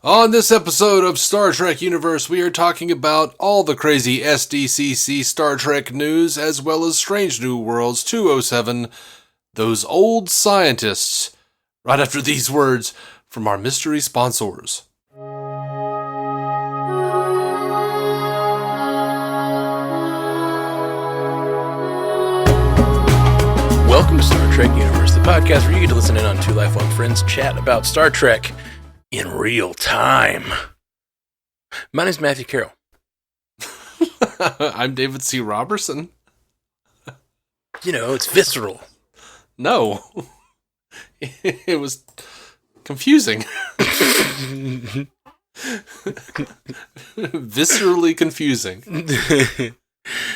On this episode of Star Trek Universe, we are talking about all the crazy SDCC Star Trek news, as well as Strange New Worlds 207, Those Old Scientists, right after these words from our mystery sponsors. Welcome to Star Trek Universe, the podcast where you get to listen in on two lifelong friends chat about Star Trek in real time. My name's Matthew Carroll. I'm David C. Robertson. You know, it's visceral. No. It was confusing. Viscerally confusing.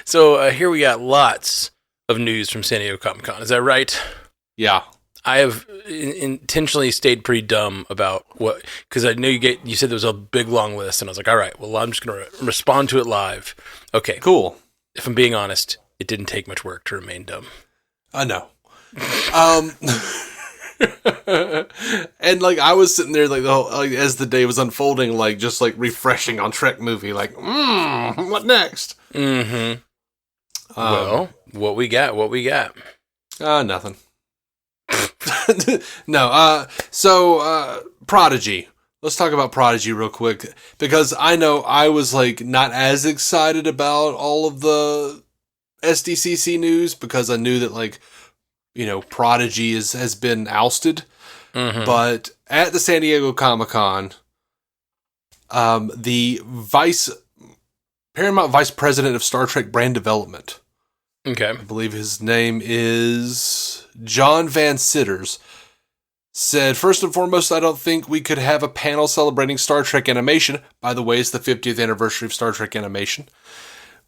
So here we got lots of news from San Diego Comic-Con. Is that right? Yeah. I have intentionally stayed pretty dumb about what, because I knew you said there was a big long list, and I was like, all right, well, I'm just going to respond to it live. Okay. Cool. If I'm being honest, it didn't take much work to remain dumb. I know. And like I was sitting there like the whole, like, as the day was unfolding, like just like refreshing on Trek movie, like, what next? Mm-hmm. Well, what we got? Nothing. No, so Prodigy. Let's talk about Prodigy real quick, because I know I was like not as excited about all of the SDCC news because I knew that like, you know, Prodigy has been ousted. Mm-hmm. But at the San Diego Comic-Con, the Paramount Vice President of Star Trek Brand Development, okay, I believe his name is John Van Sitters, said, first and foremost, I don't think we could have a panel celebrating Star Trek animation. By the way, it's the 50th anniversary of Star Trek animation,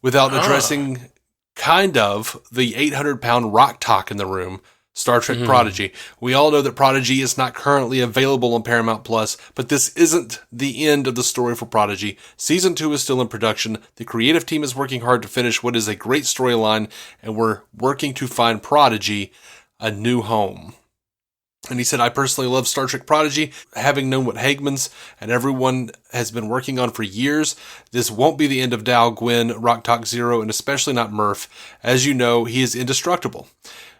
without addressing kind of the 800-pound rock talk in the room, Star Trek Prodigy. We all know that Prodigy is not currently available on Paramount Plus, but this isn't the end of the story for Prodigy. Season 2 is still in production. The creative team is working hard to finish what is a great storyline, and we're working to find Prodigy a new home. And he said, I personally love Star Trek Prodigy, having known what Hagman's and everyone has been working on for years. This won't be the end of Dal, Gwyn, Rock Talk Zero, and especially not Murph. As you know, he is indestructible.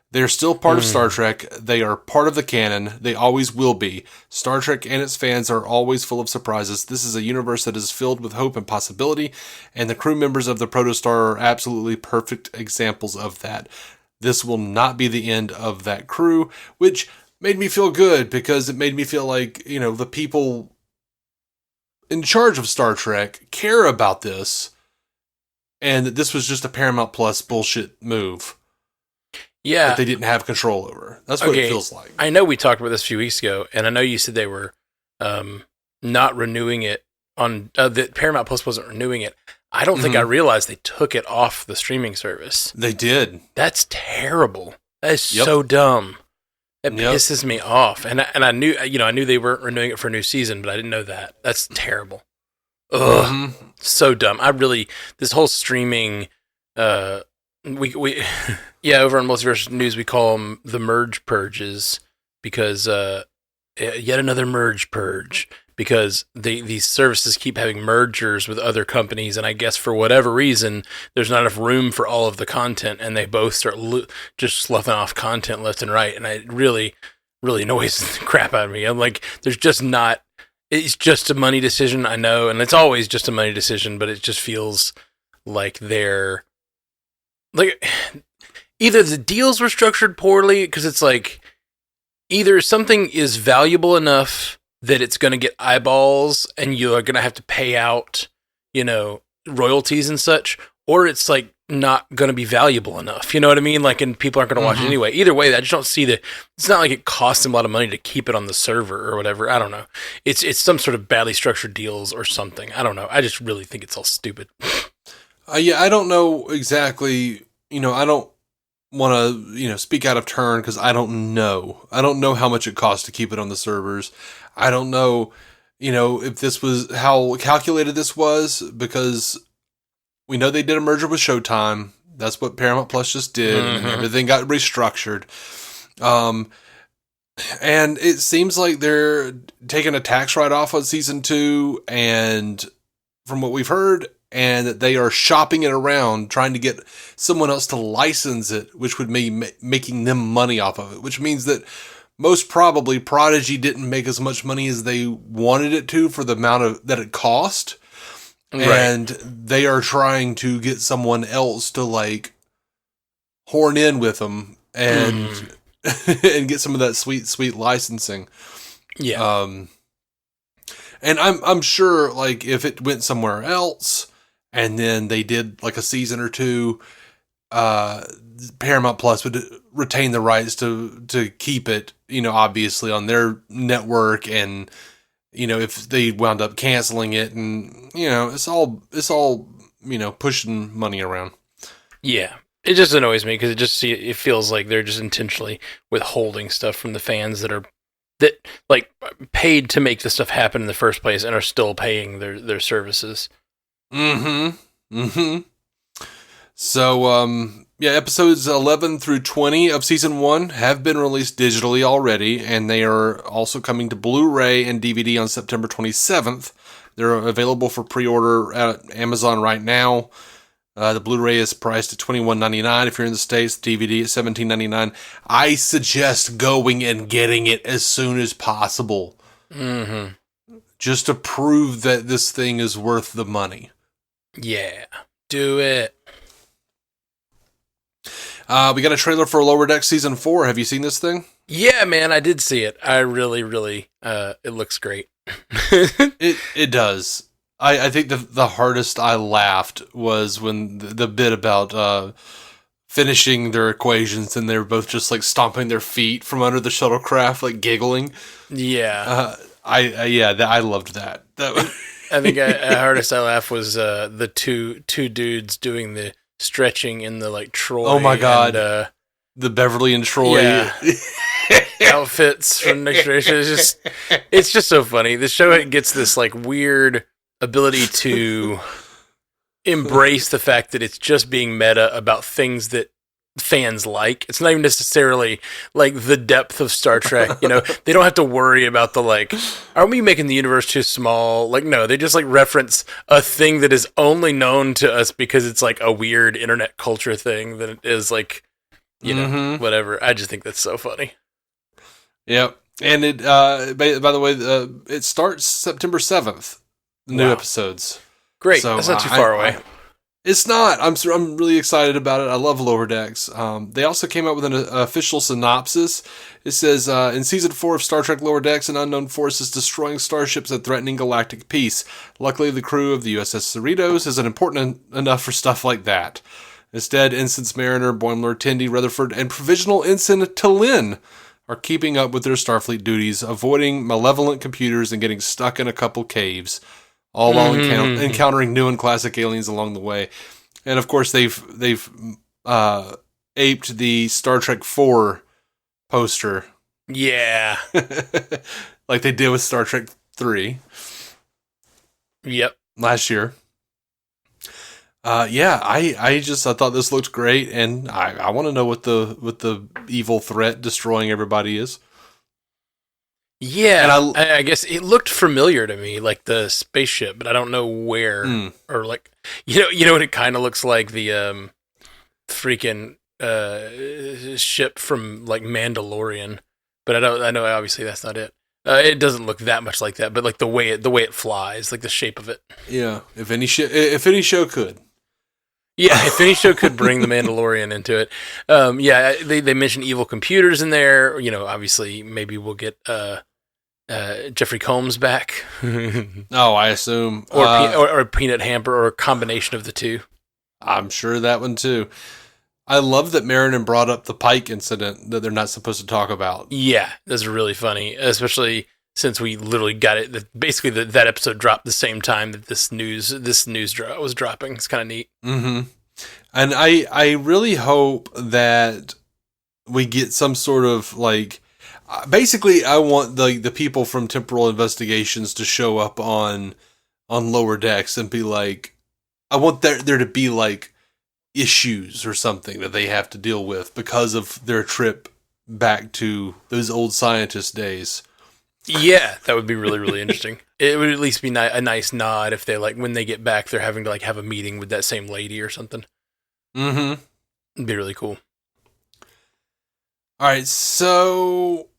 They're still part of Star Trek. They are part of the canon. They always will be. Star Trek and its fans are always full of surprises. This is a universe that is filled with hope and possibility, and the crew members of the Protostar are absolutely perfect examples of that. This will not be the end of that crew, which made me feel good because it made me feel like, you know, the people in charge of Star Trek care about this, and that this was just a Paramount Plus bullshit move. Yeah. That they didn't have control over. That's what it feels like. I know we talked about this a few weeks ago, and I know you said they were not renewing it on that Paramount Plus wasn't renewing it. I don't think I realized they took it off the streaming service. They did. That's terrible. That is so dumb. It pisses me off. And I knew, I knew they weren't renewing it for a new season, but I didn't know that. That's terrible. Ugh. So dumb. This whole streaming, we over on Multiverse News, we call them the merge purges because, yet another merge purge, because these services keep having mergers with other companies, and I guess for whatever reason, there's not enough room for all of the content, and they both start just sloughing off content left and right, and it really, really annoys the crap out of me. I'm like, it's just a money decision, I know, and it's always just a money decision, but it just feels like they're, like, either the deals were structured poorly, because it's like, either something is valuable enough that it's going to get eyeballs and you're going to have to pay out, royalties and such, or it's like not going to be valuable enough. You know what I mean? Like, and people aren't going to watch it anyway. Either way, I just don't see it's not like it costs them a lot of money to keep it on the server or whatever. I don't know. It's some sort of badly structured deals or something. I don't know. I just really think it's all stupid. Yeah, I don't know exactly, I don't want to, speak out of turn because I don't know. I don't know how much it costs to keep it on the servers. I don't know, if this was how calculated this was, because we know they did a merger with Showtime. That's what Paramount Plus just did, and everything got restructured. And it seems like they're taking a tax write-off on season 2, and from what we've heard, and that they are shopping it around, trying to get someone else to license it, which would mean making them money off of it, which means that most probably Prodigy didn't make as much money as they wanted it to for the amount of that it cost. Right. And they are trying to get someone else to like horn in with them and and get some of that sweet licensing. Yeah. And I'm sure like if it went somewhere else and then they did like a season or two, Paramount Plus would retain the rights to keep it, obviously on their network. And, if they wound up canceling it and, it's all, pushing money around. Yeah. It just annoys me because it feels like they're just intentionally withholding stuff from the fans that like paid to make this stuff happen in the first place and are still paying their services. So, episodes 11 through 20 of season 1 have been released digitally already, and they are also coming to Blu-ray and DVD on September 27th. They're available for pre-order at Amazon right now. The Blu-ray is priced at $21.99 if you're in the States. DVD at $17.99. I suggest going and getting it as soon as possible. Just to prove that this thing is worth the money. Yeah, do it. We got a trailer for Lower Decks Season 4. Have you seen this thing? Yeah, man, I did see it. I really, it looks great. It does. I think the hardest I laughed was when the bit about finishing their equations and they were both just like stomping their feet from under the shuttlecraft, like giggling. Yeah. I loved that. I think the hardest I laughed was the two dudes doing the stretching in the like Troy. Oh my god, and, the Beverly and Troy outfits from Next Generation. It's just so funny. The show gets this like weird ability to embrace the fact that it's just being meta about things that fans like. It's not even necessarily like the depth of Star Trek, they don't have to worry about the like, are we making the universe too small? Like, no, they just like reference a thing that is only known to us because it's like a weird internet culture thing that is like, whatever. I just think that's so funny. Yep. And it, by the way, it starts September 7th. New episodes. Great. So, that's not too far away. It's not. I'm really excited about it. I love Lower Decks. They also came out with an official synopsis. It says, in Season 4 of Star Trek Lower Decks, an unknown force is destroying starships and threatening galactic peace. Luckily, the crew of the USS Cerritos isn't important enough for stuff like that. Instead, Ensigns Mariner, Boimler, Tendi, Rutherford, and Provisional Ensign T'Lyn are keeping up with their Starfleet duties, avoiding malevolent computers and getting stuck in a couple caves. All while encountering new and classic aliens along the way. And of course, they've aped the Star Trek 4 poster. Yeah. Like they did with Star Trek 3. Yep. Last year. I thought this looked great, and I want to know what the evil threat destroying everybody is. Yeah, and I guess it looked familiar to me, like the spaceship, but I don't know where or like what it kind of looks like, the freaking ship from like Mandalorian, but I know obviously that's not it. It doesn't look that much like that, but like the way it flies, like the shape of it. Yeah, if any show could. Yeah, if any show could bring the Mandalorian into it. They mentioned evil computers in there. Obviously, maybe we'll get Jeffrey Combs back. Oh, I assume. Or Peanut Hamper, or a combination of the two. I'm sure that one too. I love that Mariner brought up the Pike incident that they're not supposed to talk about. Yeah, that's really funny, especially since we literally got it. Basically, that episode dropped the same time that this news was dropping. It's kind of neat. Mm-hmm. And I really hope that we get some sort of like. Basically, I want the people from Temporal Investigations to show up on Lower Decks and be like, I want there to be like issues or something that they have to deal with because of their trip back to those old scientist days. Yeah, that would be really, really interesting. It would at least be a nice nod if they, like, when they get back, they're having to, like, have a meeting with that same lady or something. Mm-hmm. It'd be really cool. All right, so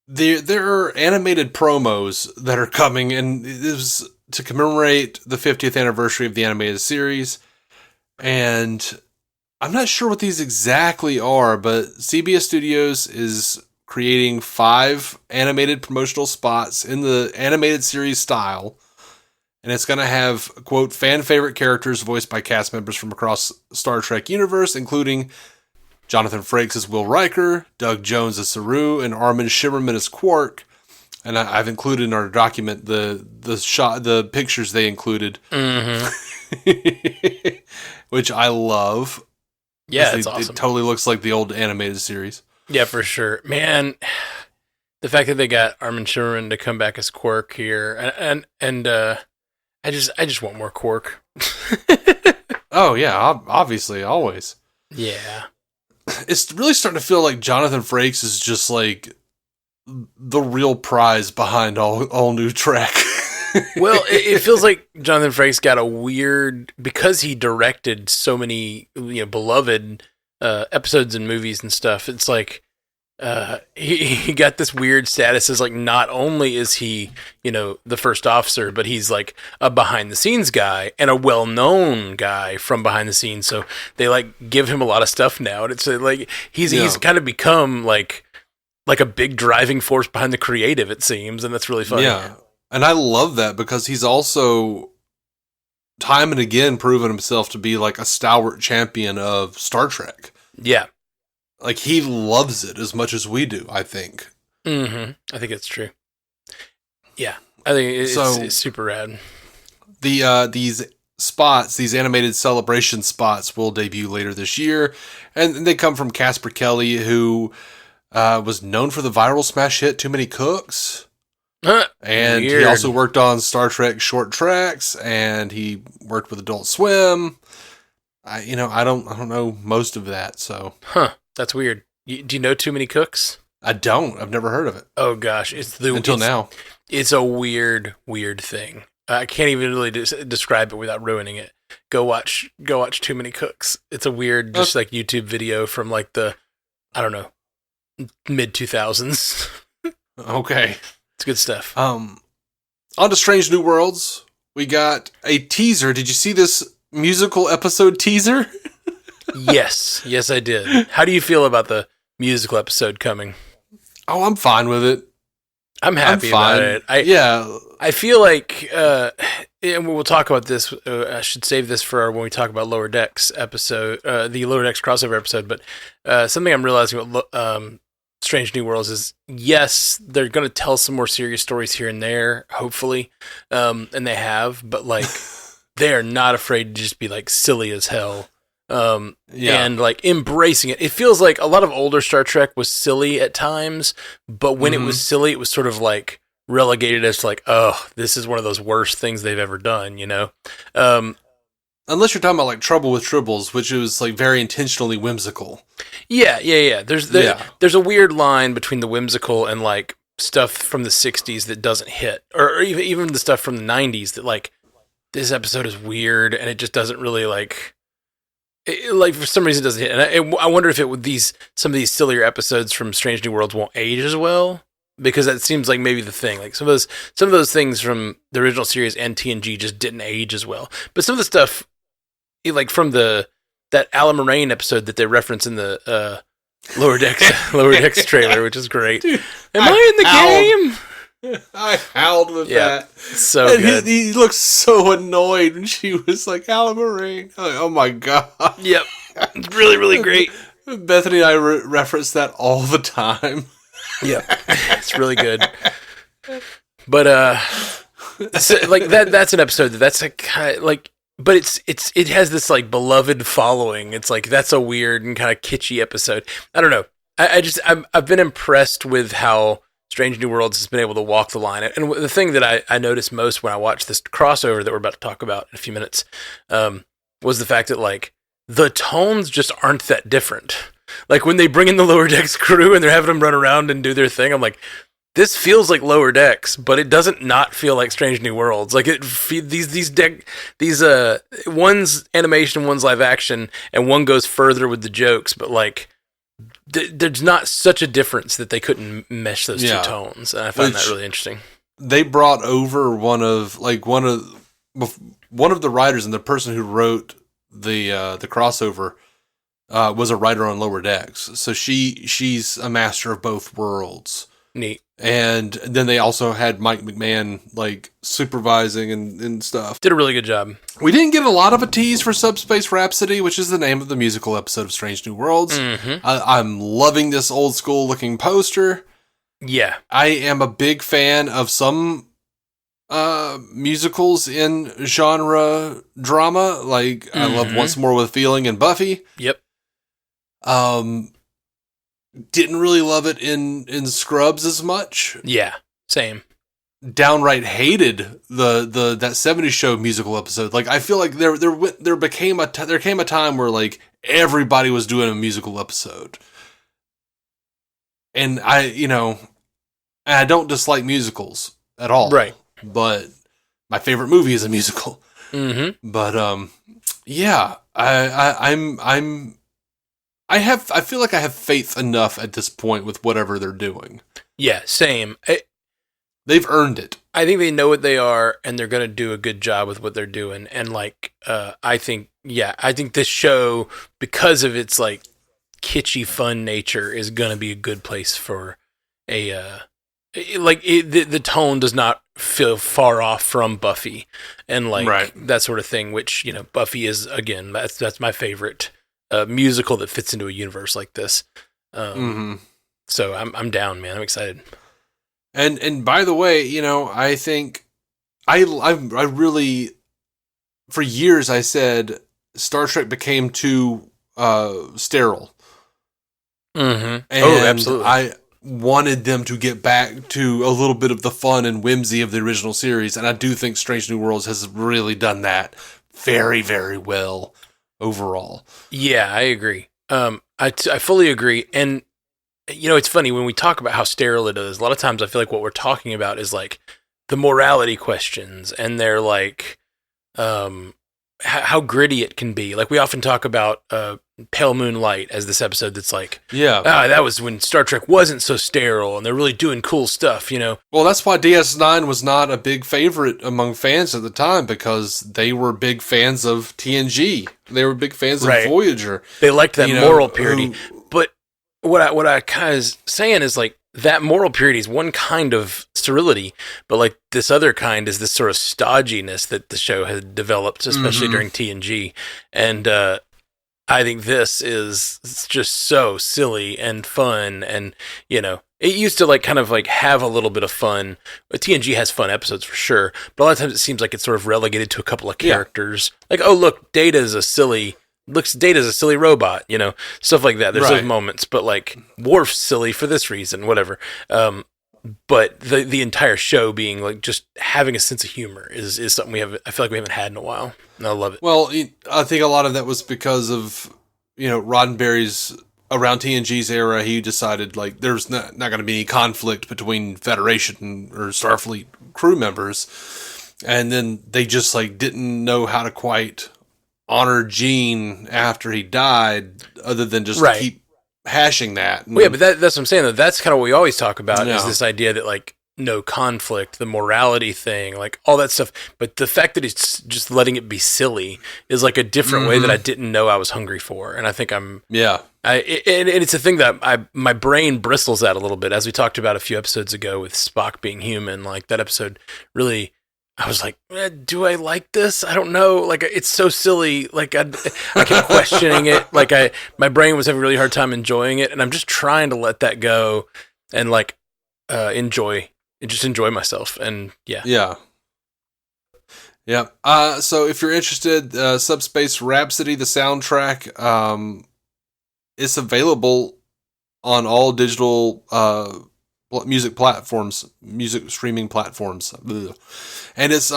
there are animated promos that are coming, and it was to commemorate the 50th anniversary of the animated series. And I'm not sure what these exactly are, but CBS Studios is creating 5 animated promotional spots in the animated series style. And it's going to have, quote, fan favorite characters voiced by cast members from across Star Trek universe, including Jonathan Frakes as Will Riker, Doug Jones as Saru, and Armin Shimmerman as Quark. And I've included in our document the pictures they included, which I love. Yeah, it's awesome. It totally llooks like the old animated series. Yeah, for sure, man. The fact that they got Armin Shimmerman to come back as Quark here, and I just want more Quark. Oh yeah, obviously, always. Yeah, it's really starting to feel like Jonathan Frakes is just like the real prize behind all new Trek. Well, it feels like Jonathan Frakes got a weird, because he directed so many, beloved episodes and movies and stuff. It's like he got this weird status as, like, not only is he, the first officer, but he's like a behind the scenes guy and a well-known guy from behind the scenes. So they, like, give him a lot of stuff now, and it's like he's kind of become like a big driving force behind the creative, it seems, and that's really funny. Yeah. And I love that because he's also time and again proven himself to be like a stalwart champion of Star Trek. Yeah. Like, he loves it as much as we do, I think. Mm-hmm. I think it's true. Yeah. I think it's super rad. These spots, these animated celebration spots, will debut later this year. And they come from Casper Kelly, who was known for the viral smash hit Too Many Cooks. And Weird. He also worked on Star Trek Short Tracks, and he worked with Adult Swim. I don't know most of that, so. Huh. That's weird. Do you know Too Many Cooks? I don't. I've never heard of it. Oh gosh, until now. It's a weird thing. I can't even really describe it without ruining it. Go watch Too Many Cooks. It's a weird, just like YouTube video from like the, I don't know, mid 2000s. Okay. It's good stuff. On to Strange New Worlds. We got a teaser. Did you see this musical episode teaser? Yes, I did. How do you feel about the musical episode coming? Oh, I'm fine with it. I'm happy about it. I feel like, and we'll talk about this. I should save this for when we talk about Lower Decks episode, the Lower Decks crossover episode. But something I'm realizing about Strange New Worlds is, yes, they're going to tell some more serious stories here and there, hopefully, and they have. But like, they are not afraid to just be like silly as hell. And like embracing it. It feels like a lot of older Star Trek was silly at times, but when it was silly, it was sort of like relegated as like, oh, this is one of those worst things they've ever done, Unless you're talking about like Trouble with Tribbles, which was like very intentionally whimsical. Yeah. There's a weird line between the whimsical and like stuff from the 60s that doesn't hit, or even the stuff from the 90s that like, this episode is weird and it just doesn't really like for some reason it doesn't hit. And I wonder if some of these sillier episodes from Strange New Worlds won't age as well, because that seems like maybe the thing. Like some of those things from the original series and TNG just didn't age as well. But some of the stuff, like from that Alan Moraine episode that they reference in the Lower Decks trailer, which is great. Dude, Am I in the game? I howled with that. So and good. He looked so annoyed when she was like, Alan Moraine. Like, oh my God. Yep. It's really, really great. Bethany and I reference that all the time. Yep. It's really good. But like that's an episode that's like kind of like, but it has this like beloved following. It's like, that's a weird and kind of kitschy episode. I don't know. I've been impressed with how Strange New Worlds has been able to walk the line. And the thing that I noticed most when I watched this crossover that we're about to talk about in a few minutes was the fact that like the tones just aren't that different. Like when they bring in the Lower Decks crew and they're having them run around and do their thing, I'm like, this feels like Lower Decks, but it doesn't not feel like Strange New Worlds. Like one's animation, one's live action, and one goes further with the jokes, but like there's not such a difference that they couldn't mesh those two tones. And I found that really interesting. They brought over one of the writers, and the person who wrote the crossover was a writer on Lower Decks. So she's a master of both worlds. Neat. And then they also had Mike McMahon like supervising and stuff. Did a really good job. We didn't get a lot of a tease for Subspace Rhapsody, which is the name of the musical episode of Strange New Worlds. Mm-hmm. I'm loving this old school looking poster. Yeah. I am a big fan of some musicals in genre drama. Like I love Once More with Feeling and Buffy. Yep. Didn't really love it in Scrubs as much. Yeah, same. Downright hated that 70s show musical episode. Like I feel like there came a time where like everybody was doing a musical episode. And I don't dislike musicals at all. Right. But my favorite movie is a musical. Mm-hmm. But yeah, I feel like I have faith enough at this point with whatever they're doing. Yeah, same. They've earned it. I think they know what they are, and they're going to do a good job with what they're doing. And like, I think this show, because of its like kitschy, fun nature, is going to be a good place for the tone does not feel far off from Buffy, and like that sort of thing. Which Buffy is, again, that's my favorite musical that fits into a universe like this. So I'm down, man. I'm excited. And by the way, I think I really, for years I said Star Trek became too sterile. Mm-hmm. And absolutely. I wanted them to get back to a little bit of the fun and whimsy of the original series, and I do think Strange New Worlds has really done that very, very well overall. Yeah, I agree. I fully agree. And it's funny when we talk about how sterile it is. A lot of times I feel like what we're talking about is like the morality questions, and they're like how gritty it can be. Like we often talk about Pale Moonlight as this episode that's like, that was when Star Trek wasn't so sterile and they're really doing cool stuff, Well, that's why DS9 was not a big favorite among fans at the time, because they were big fans of TNG. They were big fans of Voyager. They liked that moral purity. But what I kind of saying is like, that moral purity is one kind of sterility, but like this other kind is this sort of stodginess that the show has developed, especially during TNG. And I think this is just so silly and fun. And, it used to like kind of like have a little bit of fun. TNG has fun episodes for sure, but a lot of times it seems like it's sort of relegated to a couple of characters. Like, oh, look, Data's a silly robot, stuff like that. There's those moments, but like Worf's silly for this reason, whatever. But the entire show being like just having a sense of humor is something I feel like we haven't had in a while, and I love it. Well, I think a lot of that was because of Roddenberry's around TNG's era. He decided like there's not going to be any conflict between Federation or Starfleet crew members, and then they just like didn't know how to quite honor Gene after he died, other than just keep hashing that. Well, yeah, but that's what I'm saying, though. That's kind of what we always talk about, is this idea that, like, no conflict, the morality thing, like, all that stuff. But the fact that it's just letting it be silly is, like, a different way that I didn't know I was hungry for. And I think I'm... Yeah. And it's a thing that my brain bristles at a little bit, as we talked about a few episodes ago with Spock being human. Like, that episode really... I was like, do I like this? I don't know. Like, it's so silly. Like, I kept questioning it. Like, my brain was having a really hard time enjoying it, and I'm just trying to let that go and like enjoy myself. And yeah. So if you're interested, Subspace Rhapsody, the soundtrack, is available on all digital music streaming platforms. Ugh. And it's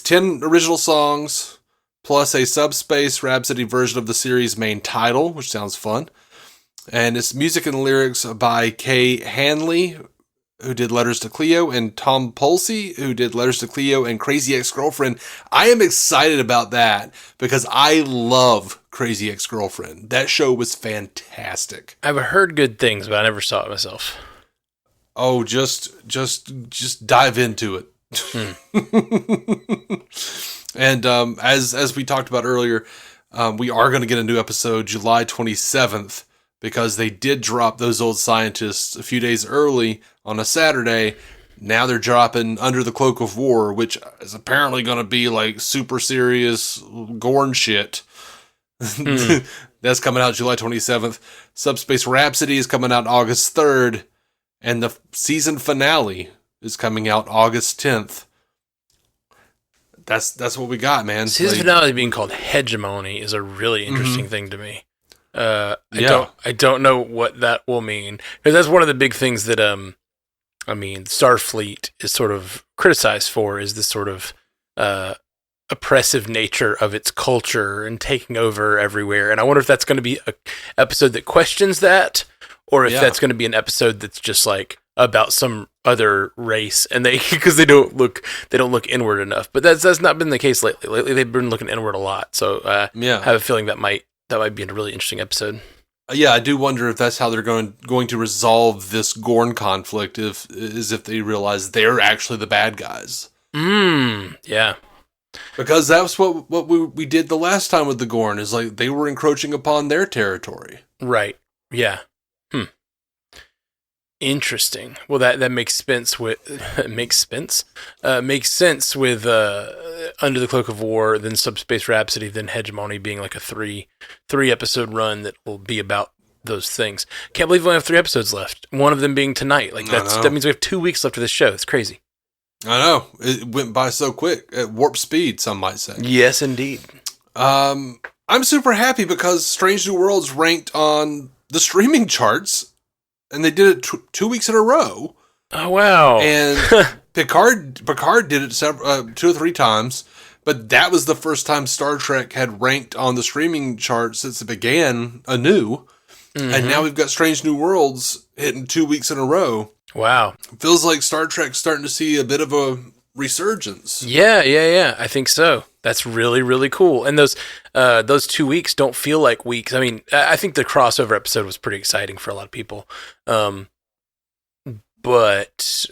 10 original songs plus a Subspace Rhapsody version of the series' main title, which sounds fun. And it's music and lyrics by Kay Hanley, who did Letters to Cleo, and Tom Pulsey, who did Letters to Cleo and Crazy Ex-Girlfriend. I am excited about that because I love Crazy Ex-Girlfriend. That show was fantastic. I've heard good things, but I never saw it myself. Oh, just dive into it. And as we talked about earlier, we are going to get a new episode July 27th because they did drop Those Old Scientists a few days early on a Saturday. Now they're dropping Under the Cloak of War, which is apparently going to be like super serious Gorn shit. That's coming out July 27th. Subspace Rhapsody is coming out August 3rd. And the season finale is coming out August 10th. That's what we got, man. Season finale being called Hegemony is a really interesting thing to me. I don't know what that will mean, because that's one of the big things that Starfleet is sort of criticized for, is this sort of oppressive nature of its culture and taking over everywhere. And I wonder if that's going to be an episode that questions that, or if that's going to be an episode that's just like about some other race, and because they don't look inward enough. But that's not been the case lately. Lately they've been looking inward a lot. So I have a feeling that might be a really interesting episode. Yeah, I do wonder if that's how they're going to resolve this Gorn conflict, if they realize they're actually the bad guys. Yeah. Because that's what we did the last time with the Gorn, is like they were encroaching upon their territory. Right. Yeah. Interesting. Well, that makes sense with Under the Cloak of War, then Subspace Rhapsody, then Hegemony being like a three episode run that will be about those things. Can't believe we only have 3 episodes left. One of them being tonight. Like that means we have 2 weeks left of this show. It's crazy. I know. It went by so quick at warp speed, some might say. Yes, indeed. I'm super happy because Strange New Worlds ranked on the streaming charts. And they did it 2 weeks in a row. Oh, wow. And Picard did it 2 or 3 times. But that was the first time Star Trek had ranked on the streaming chart since it began anew. Mm-hmm. And now we've got Strange New Worlds hitting 2 weeks in a row. Wow. Feels like Star Trek's starting to see a bit of a resurgence. Yeah. I think so. That's really, really cool. And those 2 weeks don't feel like weeks. I mean, I think the crossover episode was pretty exciting for a lot of people. But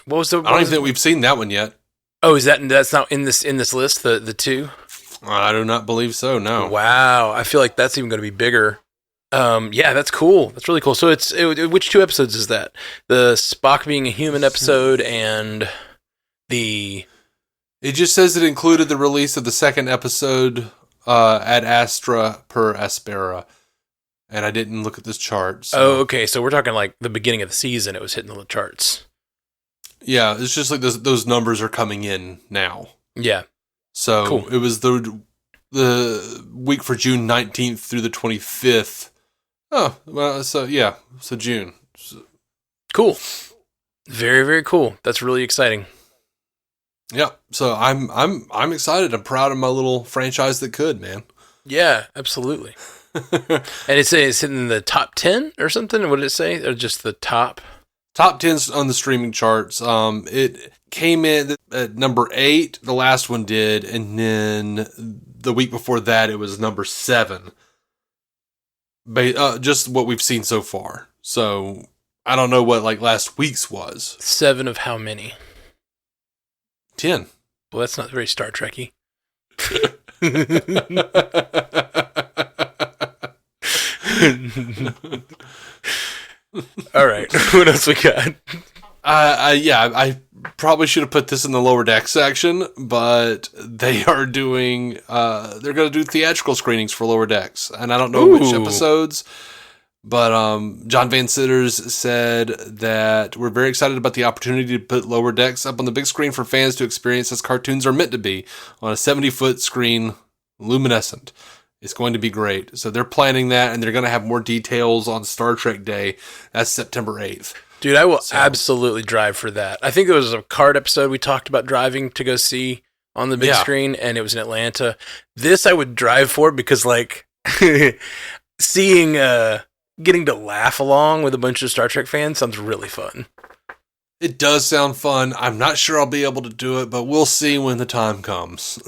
what was the? I don't even think we've seen that one yet. Oh, that's not in this list? The 2? I do not believe so. No. Wow. I feel like that's even going to be bigger. Yeah, that's cool. That's really cool. So which 2 episodes is that? The Spock being a human episode and the. It just says it included the release of the 2nd episode Ad Astra per Aspera. And I didn't look at this chart. So. Oh, okay. So we're talking like the beginning of the season, it was hitting the charts. Yeah, it's just like those numbers are coming in now. Yeah. So cool. It was the week for June 19th through the 25th. Oh, well, so June. Cool. Very, very cool. That's really exciting. Yeah, so I'm excited. I'm proud of my little franchise that could, man. Yeah, absolutely. And it's in the top 10 or something. What did it say? Or just the top 10s on the streaming charts. It came in at number 8. The last one did, and then the week before that, it was number 7. Just what we've seen so far. So I don't know what like last week's was. 7 of how many? 10. Well, that's not very Star Trek-y. All right. What else we got? I probably should have put this in the lower deck section, but they are doing, they're going to do theatrical screenings for Lower Decks. And I don't know which episodes, but John Van Sitters said that we're very excited about the opportunity to put Lower Decks up on the big screen for fans to experience as cartoons are meant to be, on a 70-foot screen, luminescent. It's going to be great. So they're planning that, and they're going to have more details on Star Trek Day. That's September 8th. Dude, I will absolutely drive for that. I think there was a card episode we talked about driving to go see on the big screen, and it was in Atlanta. This I would drive for because, like, seeing getting to laugh along with a bunch of Star Trek fans sounds really fun. It does sound fun. I'm not sure I'll be able to do it, but we'll see when the time comes.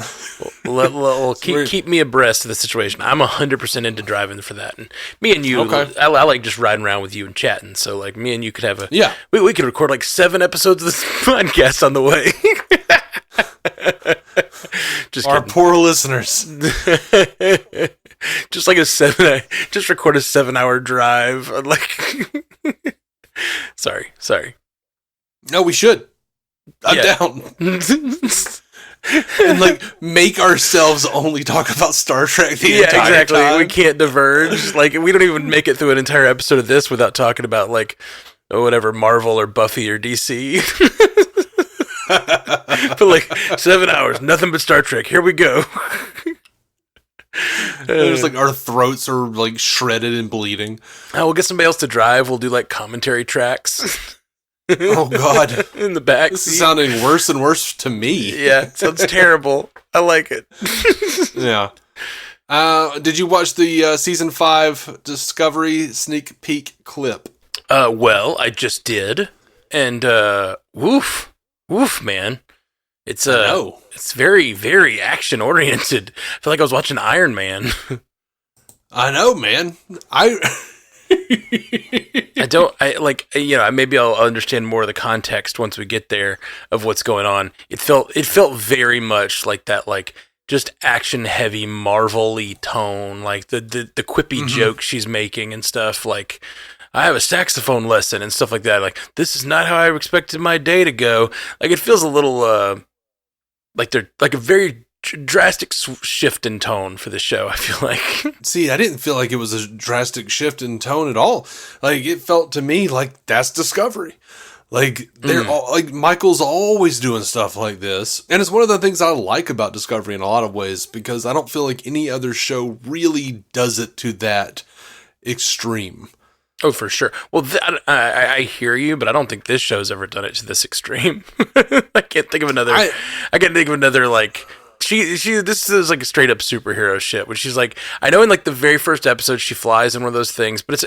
Well, keep me abreast of the situation. I'm 100% into driving for that. And me and you, okay. I like just riding around with you and chatting. So, like, me and you could have a... Yeah. We could record, like, 7 episodes of this podcast on the way. Just our poor listeners. Just like just record a 7-hour drive. Like... Sorry. No, we should. I'm down. And like make ourselves only talk about Star Trek the entire time. We can't diverge. Like we don't even make it through an entire episode of this without talking about like whatever Marvel or Buffy or DC. For like 7 hours, nothing but Star Trek. Here we go. There's like our throats are like shredded and bleeding. We'll get somebody else to drive. We'll do like commentary tracks. Oh God! In the back this seat. Is sounding worse and worse to me. Yeah, it sounds terrible. I like it. Yeah. Did you watch the season 5 Discovery sneak peek clip? Well, I just did, and woof, man. It's very, very action oriented. I feel like I was watching Iron Man. I know, man. Maybe I'll understand more of the context once we get there of what's going on. It felt very much like that, like just action heavy Marvel-y tone, like the quippy jokes she's making and stuff. Like I have a saxophone lesson and stuff like that. Like this is not how I expected my day to go. Like it feels a little like they're like a very drastic shift in tone for the show, I feel like. See, I didn't feel like it was a drastic shift in tone at all. Like, it felt to me like that's Discovery. Like, they're all, like, Michael's always doing stuff like this. And it's one of the things I like about Discovery in a lot of ways, because I don't feel like any other show really does it to that extreme. Oh, for sure. Well, I hear you, but I don't think this show's ever done it to this extreme. I can't think of another, like... This is like a straight up superhero shit, when she's like, I know in like the very first episode she flies in one of those things, but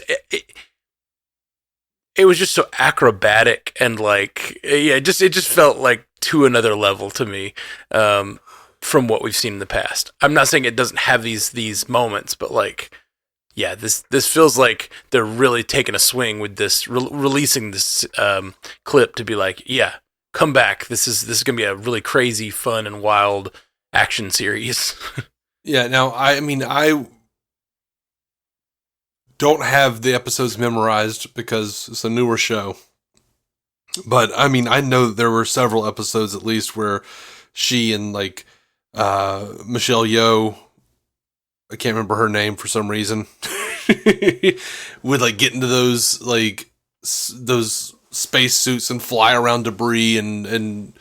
it was just so acrobatic and like, it just felt like to another level to me, from what we've seen in the past. I'm not saying it doesn't have these moments, but like, yeah, this feels like they're really taking a swing with this, releasing this clip to be like, yeah, come back. This is going to be a really crazy, fun, and wild action series. Yeah, now, I don't have the episodes memorized because it's a newer show. But, I mean, I know there were several episodes, at least, where she and, like, Michelle Yeoh, I can't remember her name for some reason, would, like, get into those, like, those space suits and fly around debris and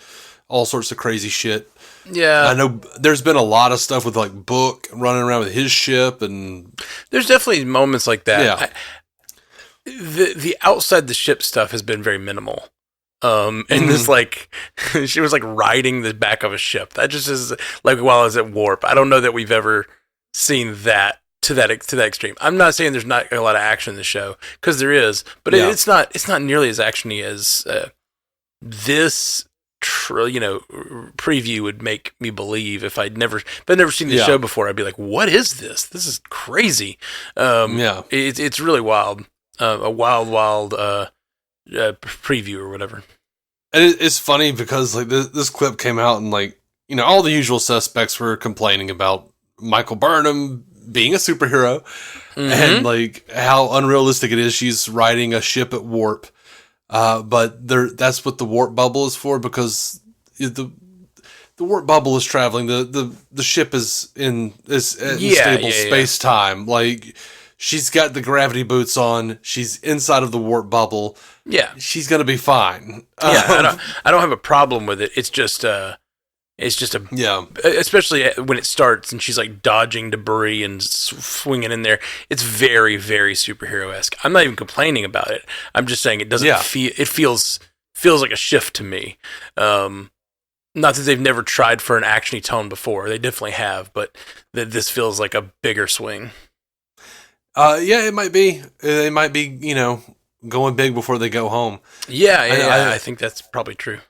all sorts of crazy shit. Yeah. I know there's been a lot of stuff with, like, Book running around with his ship, and... There's definitely moments like that. Yeah. The outside the ship stuff has been very minimal. And this, like, she was, like, riding the back of a ship. That just is, like, while I was at Warp. I don't know that we've ever seen that to that extreme. I'm not saying there's not a lot of action in the show, because there is, but it's not nearly as actiony as this... preview would make me believe. If I'd never seen the show before, I'd be like, what is this? This is crazy. It's really wild. A wild preview or whatever. And it's funny because like this clip came out and like, you know, all the usual suspects were complaining about Michael Burnham being a superhero and like how unrealistic it is. She's riding a ship at Warp. But that's what the warp bubble is for, because the warp bubble is traveling. The ship is in stable space time. Like she's got the gravity boots on. She's inside of the warp bubble. Yeah, she's gonna be fine. Yeah, I don't have a problem with it. It's just especially when it starts and she's like dodging debris and swinging in there. It's very, very superhero-esque. I'm not even complaining about it. I'm just saying it doesn't feel. It feels like a shift to me. Not that they've never tried for an actiony tone before. They definitely have, but this feels like a bigger swing. Yeah, it might be. They might be, going big before they go home. Yeah, I think that's probably true.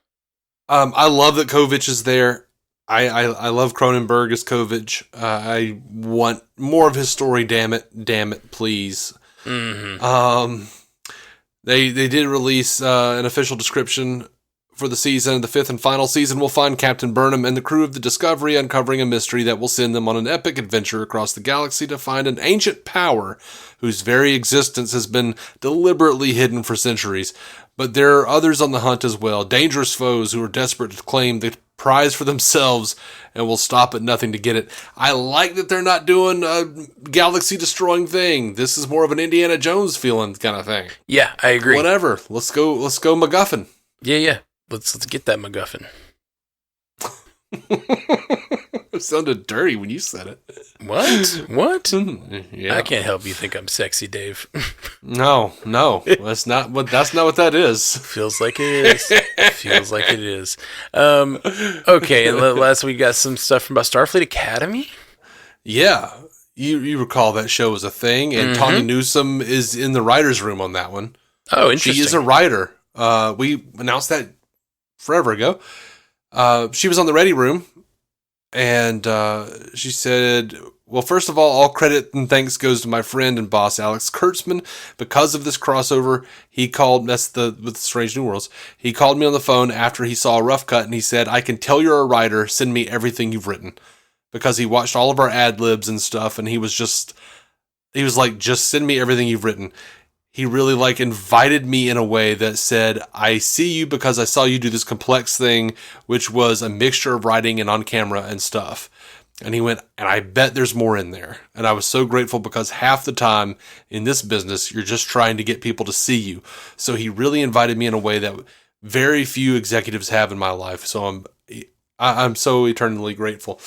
I love that Kovic is there. I love Cronenberg as Kovic. I want more of his story. Damn it, please. Mm-hmm. They did release an official description for the season. The fifth and final season will find Captain Burnham and the crew of the Discovery uncovering a mystery that will send them on an epic adventure across the galaxy to find an ancient power whose very existence has been deliberately hidden for centuries. But there are others on the hunt as well, dangerous foes who are desperate to claim the prize for themselves and will stop at nothing to get it. I like that they're not doing a galaxy-destroying thing. This is more of an Indiana Jones feeling kind of thing. Yeah, I agree. Whatever. Let's go MacGuffin. Yeah. Let's get that MacGuffin. It sounded dirty when you said it. What? Yeah. I can't help you think I'm sexy, Dave. No. That's not what that is. Feels like it is. Okay, and last we got some stuff from about Starfleet Academy. Yeah. You recall that show was a thing, and Tawny Newsome is in the writer's room on that one. Oh, interesting. She is a writer. We announced that forever ago. She was on the Ready Room, and she said, well, first of all credit and thanks goes to my friend and boss, Alex Kurtzman. Because of this crossover, he called, with Strange New Worlds, he called me on the phone after he saw a rough cut, and he said, I can tell you're a writer, send me everything you've written. Because he watched all of our ad-libs and stuff, and he was like, just send me everything you've written. He really invited me in a way that said, I see you because I saw you do this complex thing, which was a mixture of writing and on camera and stuff. And he went, and I bet there's more in there. And I was so grateful because half the time in this business, you're just trying to get people to see you. So he really invited me in a way that very few executives have in my life. So I'm so eternally grateful.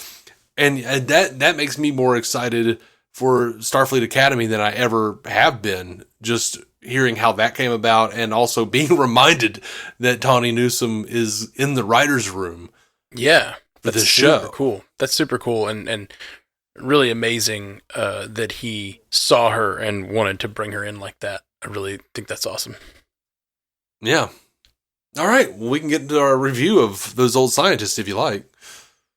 And that makes me more excited for Starfleet Academy than I ever have been, just hearing how that came about and also being reminded that Tawny Newsome is in the writer's room. Yeah, for this show. Cool. That's super cool and really amazing that he saw her and wanted to bring her in like that. I really think that's awesome. Yeah. All right. Well, we can get into our review of those old scientists if you like.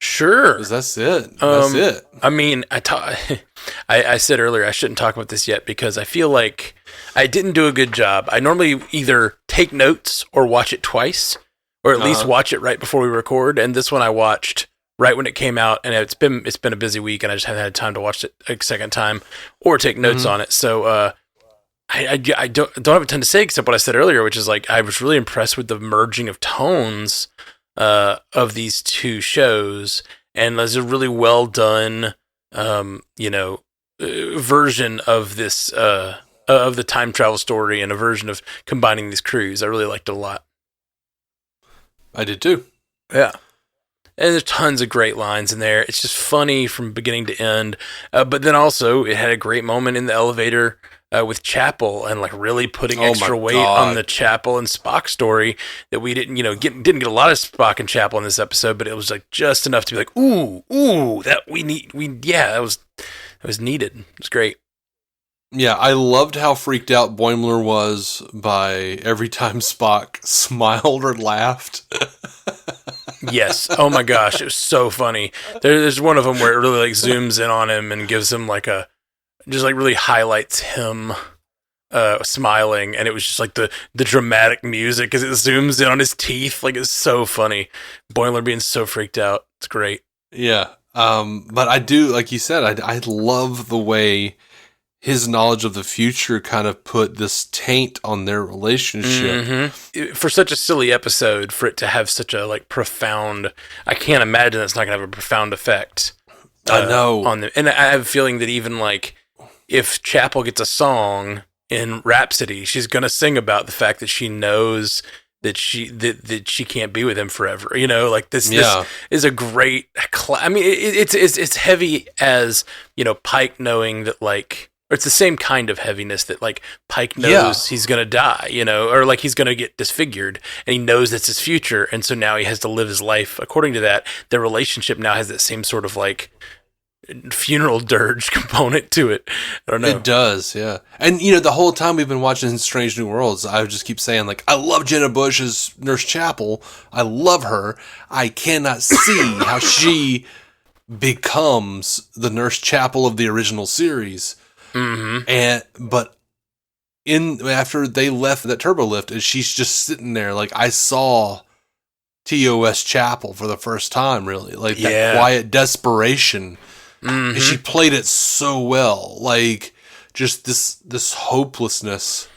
Sure. 'Cause that's it. That's it. I mean, I said earlier I shouldn't talk about this yet because I feel like I didn't do a good job. I normally either take notes or watch it twice, or at least watch it right before we record. And this one I watched right when it came out, and it's been a busy week, and I just haven't had time to watch it a second time or take notes on it. So I don't have a ton to say except what I said earlier, which is I was really impressed with the merging of tones of these two shows, and there's a really well done, version of this of the time travel story and a version of combining these crews. I really liked it a lot. I did too. Yeah. And there's tons of great lines in there. It's just funny from beginning to end. But then also it had a great moment in the elevator with Chapel and really putting extra weight on the Chapel and Spock story that we didn't get a lot of Spock and Chapel in this episode, but it was just enough to be ooh, that that was needed. It was great. Yeah, I loved how freaked out Boimler was by every time Spock smiled or laughed. Yes. Oh my gosh, it was so funny. There's one of them where it really zooms in on him and gives him really highlights him smiling, and it was just the dramatic music as it zooms in on his teeth. It's so funny. Boimler being so freaked out. It's great. Yeah. But I do, like you said, I love the way his knowledge of the future kind of put this taint on their relationship. Mm-hmm. For such a silly episode, for it to have such a profound, I can't imagine that's not going to have a profound effect. I know. On them. And I have a feeling that even if Chapel gets a song in Rhapsody, she's going to sing about the fact that she knows that she can't be with him forever. This is a great, it's heavy as, Pike knowing that or it's the same kind of heaviness that Pike knows he's going to die, or he's going to get disfigured, and he knows that's his future. And so now he has to live his life according to that. Their relationship now has that same sort of funeral dirge component to it. I don't know. It does, yeah. And, the whole time we've been watching Strange New Worlds, I would just keep saying, like, I love Jenna Bush as Nurse Chapel. I love her. I cannot see how she becomes the Nurse Chapel of the original series. Mm-hmm. But after they left that turbo lift, and she's just sitting there, like, I saw TOS Chapel for the first time, really. Like, that quiet desperation. Mm-hmm. And she played it so well. Like, just this hopelessness.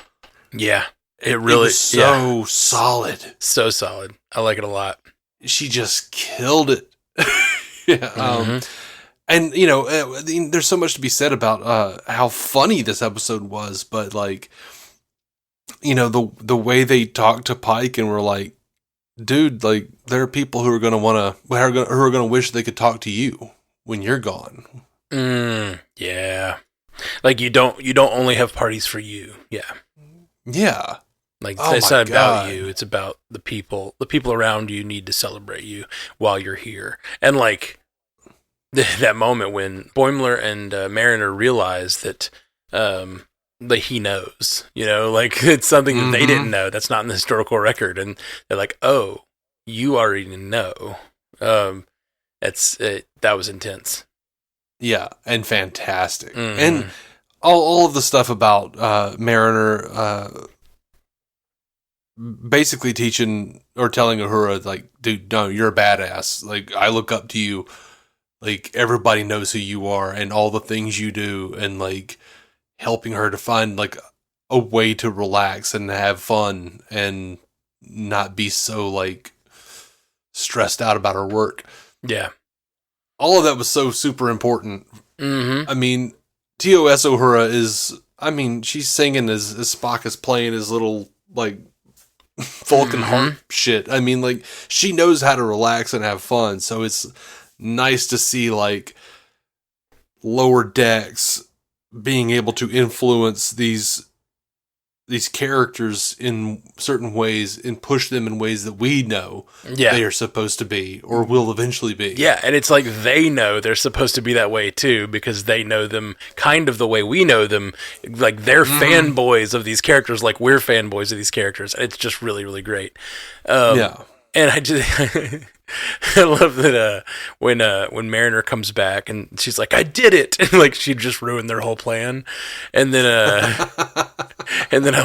Yeah. It really was so solid. So solid. I like it a lot. She just killed it. Yeah. And, there's so much to be said about how funny this episode was, but, like, the way they talked to Pike and were like, dude, like, there are people who are going to wish they could talk to you when you're gone. Yeah. Like, you don't only have parties for you. Yeah. Yeah. Like, it's not about you. It's about the people. The people around you need to celebrate you while you're here. And, like, that moment when Boimler and Mariner realize that he knows, like, it's something that they didn't know. That's not in the historical record. And they're like, oh, you already know. That was intense. Yeah, and fantastic. And all of the stuff about Mariner basically teaching or telling Uhura, like, dude, no, you're a badass. Like, I look up to you. Like, everybody knows who you are and all the things you do, and, like, helping her to find, like, a way to relax and have fun and not be so, like, stressed out about her work. Yeah. All of that was so super important. Mm-hmm. I mean, TOS Uhura is, she's singing as Spock is playing his little, like, Vulcan harp shit. Like, she knows how to relax and have fun, so it's nice to see, like, Lower Decks being able to influence these characters in certain ways and push them in ways that we know they are supposed to be or will eventually be. Yeah, and it's like they know they're supposed to be that way too, because they know them kind of the way we know them. Like, they're fanboys of these characters like we're fanboys of these characters. And it's just really, really great. And I just... I love that when Mariner comes back and she's like, I did it, and, like, she just ruined their whole plan. And then I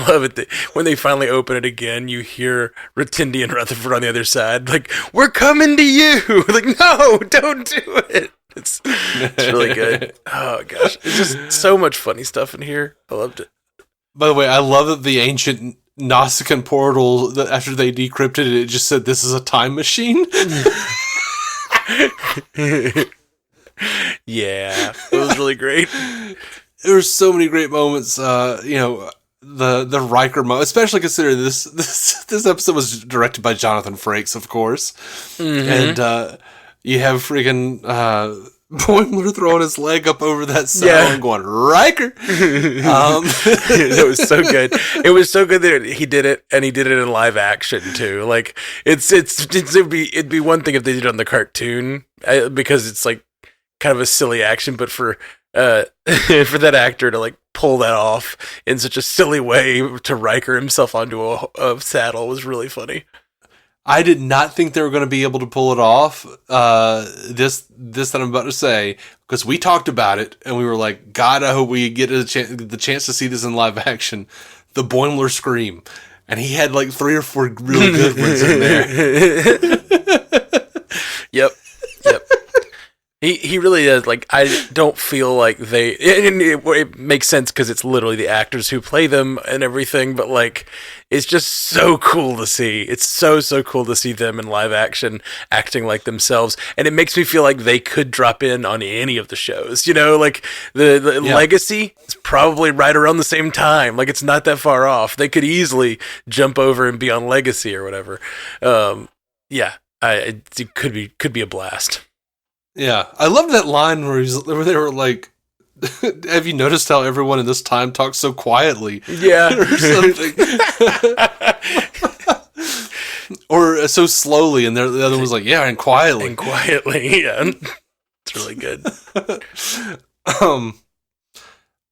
love it that when they finally open it again, you hear Ratindi and Rutherford on the other side, like, we're coming to you. Like, no, don't do it. It's really good. Oh gosh, it's just so much funny stuff in here. I loved it. By the way, I love that the ancient Nausicaan portal, that after they decrypted it, it just said, this is a time machine. Yeah, it was really great. There were so many great moments, the Riker moment, especially considering this episode was directed by Jonathan Frakes, of course. And you have freaking Boimler throwing his leg up over that saddle and going, Riker! It was so good. It was so good that he did it, and he did it in live action too. Like, it'd be one thing if they did it on the cartoon, because it's like kind of a silly action, but for that actor to, like, pull that off in such a silly way to Riker himself onto a saddle was really funny. I did not think they were going to be able to pull it off, this that I'm about to say, because we talked about it, and we were like, God, I hope we get the chance to see this in live action. The Boimler scream. And he had, like, 3 or 4 really good ones in there. Yep. He really does. Like, I don't feel like it makes sense because it's literally the actors who play them and everything, but, like, it's just so cool to see. It's so cool to see them in live action acting like themselves, and it makes me feel like they could drop in on any of the shows. Like, the Legacy is probably right around the same time. Like, it's not that far off. They could easily jump over and be on Legacy or whatever. It could be a blast. Yeah, I love that line where they were like, have you noticed how everyone in this time talks so quietly? Yeah. Or something. Or so slowly, and the other one's like, yeah, and quietly. Yeah. It's really good.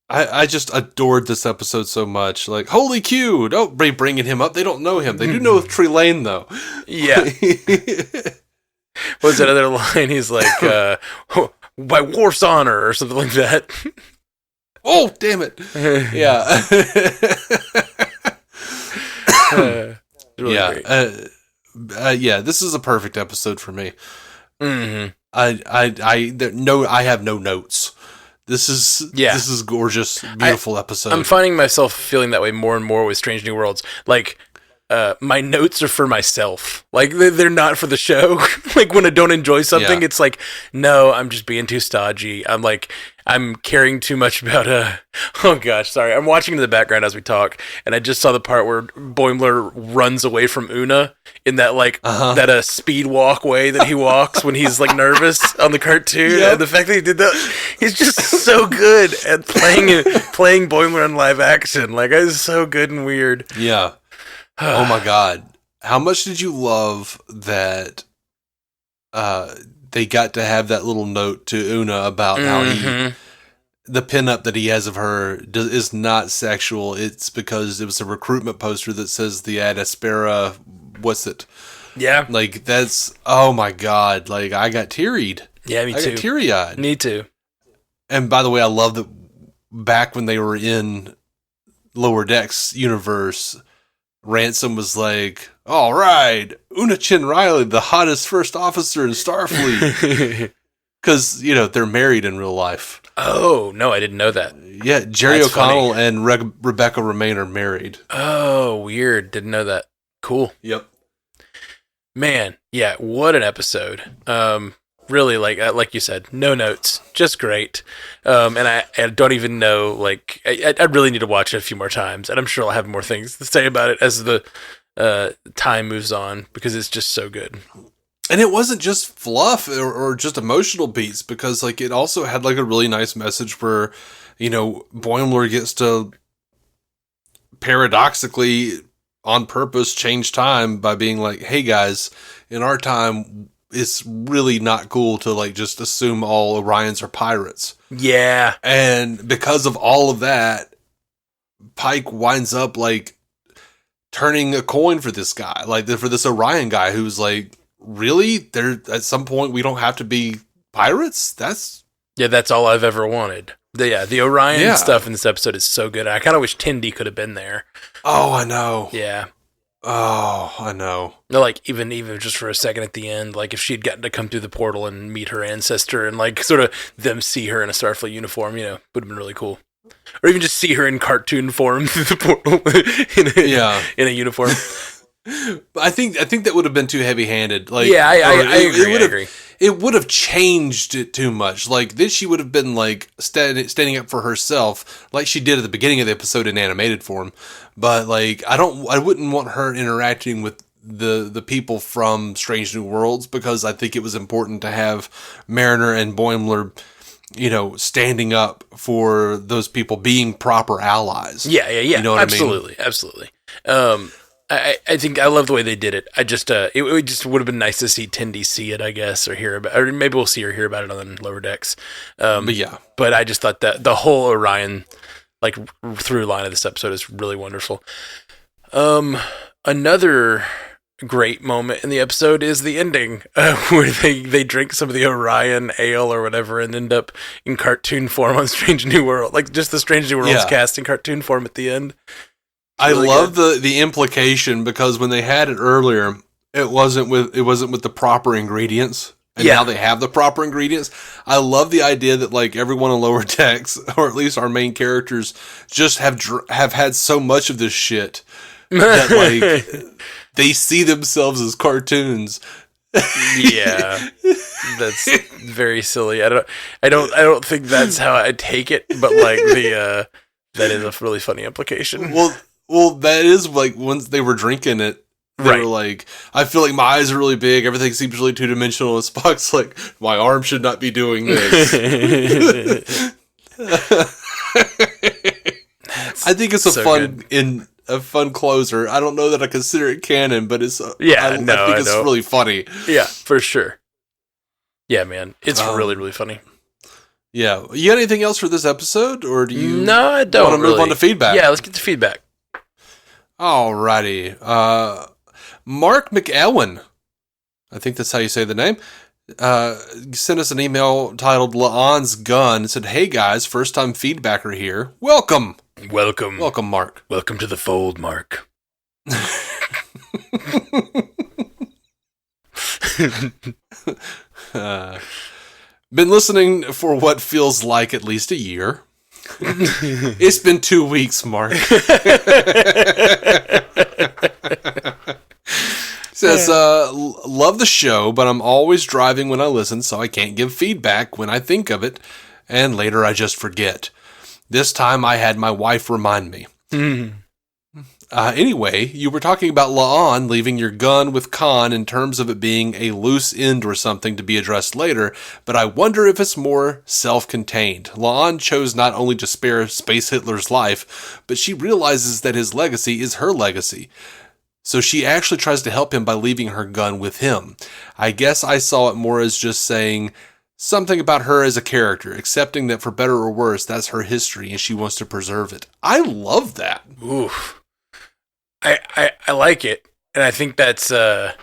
I just adored this episode so much. Like, holy Q! Don't be bringing him up. They don't know him. They do know Trelane, though. Yeah. What's that other line? He's like, by Worf's honor, or something like that. Oh, damn it. Yeah. Really great. Yeah, this is a perfect episode for me. Mm-hmm. I have no notes. This is gorgeous, beautiful episode. I'm finding myself feeling that way more and more with Strange New Worlds. Like, my notes are for myself. Like, they're not for the show. Like, when I don't enjoy something, it's like, no, I'm just being too stodgy. I'm caring too much about oh gosh, sorry. I'm watching in the background as we talk, and I just saw the part where Boimler runs away from Una in that, like, that speed walk way that he walks when he's, like, nervous on the cartoon. Yep. And the fact that he did that, he's just so good at playing Boimler in live action. Like, it's so good and weird. Yeah. Oh my God. How much did you love that they got to have that little note to Una about how the pinup that he has of her is not sexual. It's because it was a recruitment poster that says the Ad Aspera, what's it? Yeah. Like, that's, oh my God. Like, I got tearied. Yeah, me too. I got teary-eyed. Me too. And by the way, I love that back when they were in Lower Decks universe, Ransom was like, all right, Una Chin Riley, the hottest first officer in Starfleet. Because, they're married in real life. Oh, no, I didn't know that. Yeah, Jerry That's O'Connell funny. And Rebecca Romaine are married. Oh, weird. Didn't know that. Cool. Yep. Man, yeah, what an episode. Really, like you said, no notes, just great. And I don't even know, like, I really need to watch it a few more times, and I'm sure I'll have more things to say about it as the time moves on, because it's just so good. And it wasn't just fluff or just emotional beats, because, like, it also had, like, a really nice message where, Boimler gets to paradoxically, on purpose, change time by being like, hey, guys, in our time, it's really not cool to, like, just assume all Orions are pirates. Yeah. And because of all of that, Pike winds up, like, turning a coin for this guy, like, for this Orion guy who's like, really? There, at some point, we don't have to be pirates? That's all I've ever wanted. The Orion stuff in this episode is so good. I kind of wish Tendi could have been there. Oh, I know. Yeah. Oh, I know. No, like, even just for a second at the end, like, if she'd gotten to come through the portal and meet her ancestor and, like, sort of them see her in a Starfleet uniform, would have been really cool. Or even just see her in cartoon form through the portal in a uniform. I think that would have been too heavy-handed. Like, yeah, I agree. It would have changed it too much. Like, this, she would have been, like, standing up for herself, like she did at the beginning of the episode in animated form. But, like, I wouldn't want her interacting with the people from Strange New Worlds, because I think it was important to have Mariner and Boimler, standing up for those people, being proper allies. Yeah. You know what absolutely, I mean? Absolutely. I think I love the way they did it. I just it just would have been nice to see Tendi see it, I guess, or hear about, or maybe we'll see or hear about it on Lower Decks. But I just thought that the whole Orion, like, through line of this episode is really wonderful. Another great moment in the episode is the ending, where they drink some of the Orion ale or whatever and end up in cartoon form on Strange New World, like just the Strange New Worlds cast in cartoon form at the end. I love the implication, because when they had it earlier, it wasn't with the proper ingredients, and now they have the proper ingredients. I love the idea that, like, everyone on Lower Decks, or at least our main characters, just have had so much of this shit that, like, they see themselves as cartoons. Yeah, that's very silly. I don't think that's how I take it, but, like, that is a really funny implication. Well, that is, like, once they were drinking it, they were like, I feel like my eyes are really big, everything seems really two-dimensional, and Spock's like, my arm should not be doing this. I think it's a fun closer. I don't know that I consider it canon, but it's I think it's really funny. Yeah, for sure. Yeah, man. It's really, really funny. Yeah. You got anything else for this episode, or do you No, I don't want to move on to feedback? Yeah, let's get to feedback. Alrighty. Mark McElwin, I think that's how you say the name, sent us an email titled La'an's Gun and said, "Hey guys, first time feedbacker here. Welcome. Welcome, Mark. Welcome to the fold, Mark." Been listening for what feels like at least a year. It's been 2 weeks, Mark. Says, love the show, but I'm always driving when I listen, so I can't give feedback when I think of it, and later I just forget. This time I had my wife remind me. Anyway, you were talking about La'an leaving your gun with Khan in terms of it being a loose end or something to be addressed later, but I wonder if it's more self-contained. La'an chose not only to spare Space Hitler's life, but she realizes that his legacy is her legacy. So she actually tries to help him by leaving her gun with him. I guess I saw it more as just saying something about her as a character, accepting that for better or worse, that's her history and she wants to preserve it. I love that. Oof. I like it, and I think that's an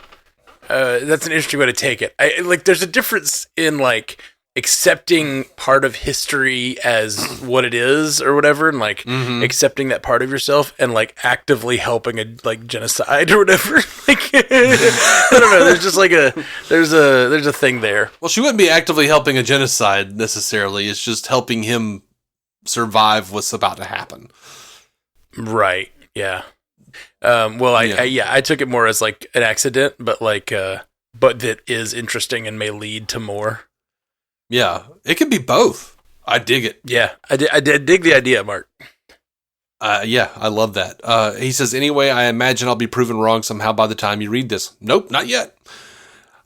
interesting way to take it. There's a difference in accepting part of history as what it is or whatever, and accepting that part of yourself, and actively helping a genocide or whatever. I don't know. There's just there's a thing there. Well, she wouldn't be actively helping a genocide necessarily. It's just helping him survive what's about to happen. Right. Yeah. I took it more as an accident, but that is interesting and may lead to more. Yeah, it could be both. I dig it. Yeah, I did dig the idea, Mark. Yeah, I love that. He says, anyway, I imagine I'll be proven wrong somehow by the time you read this. Nope, not yet.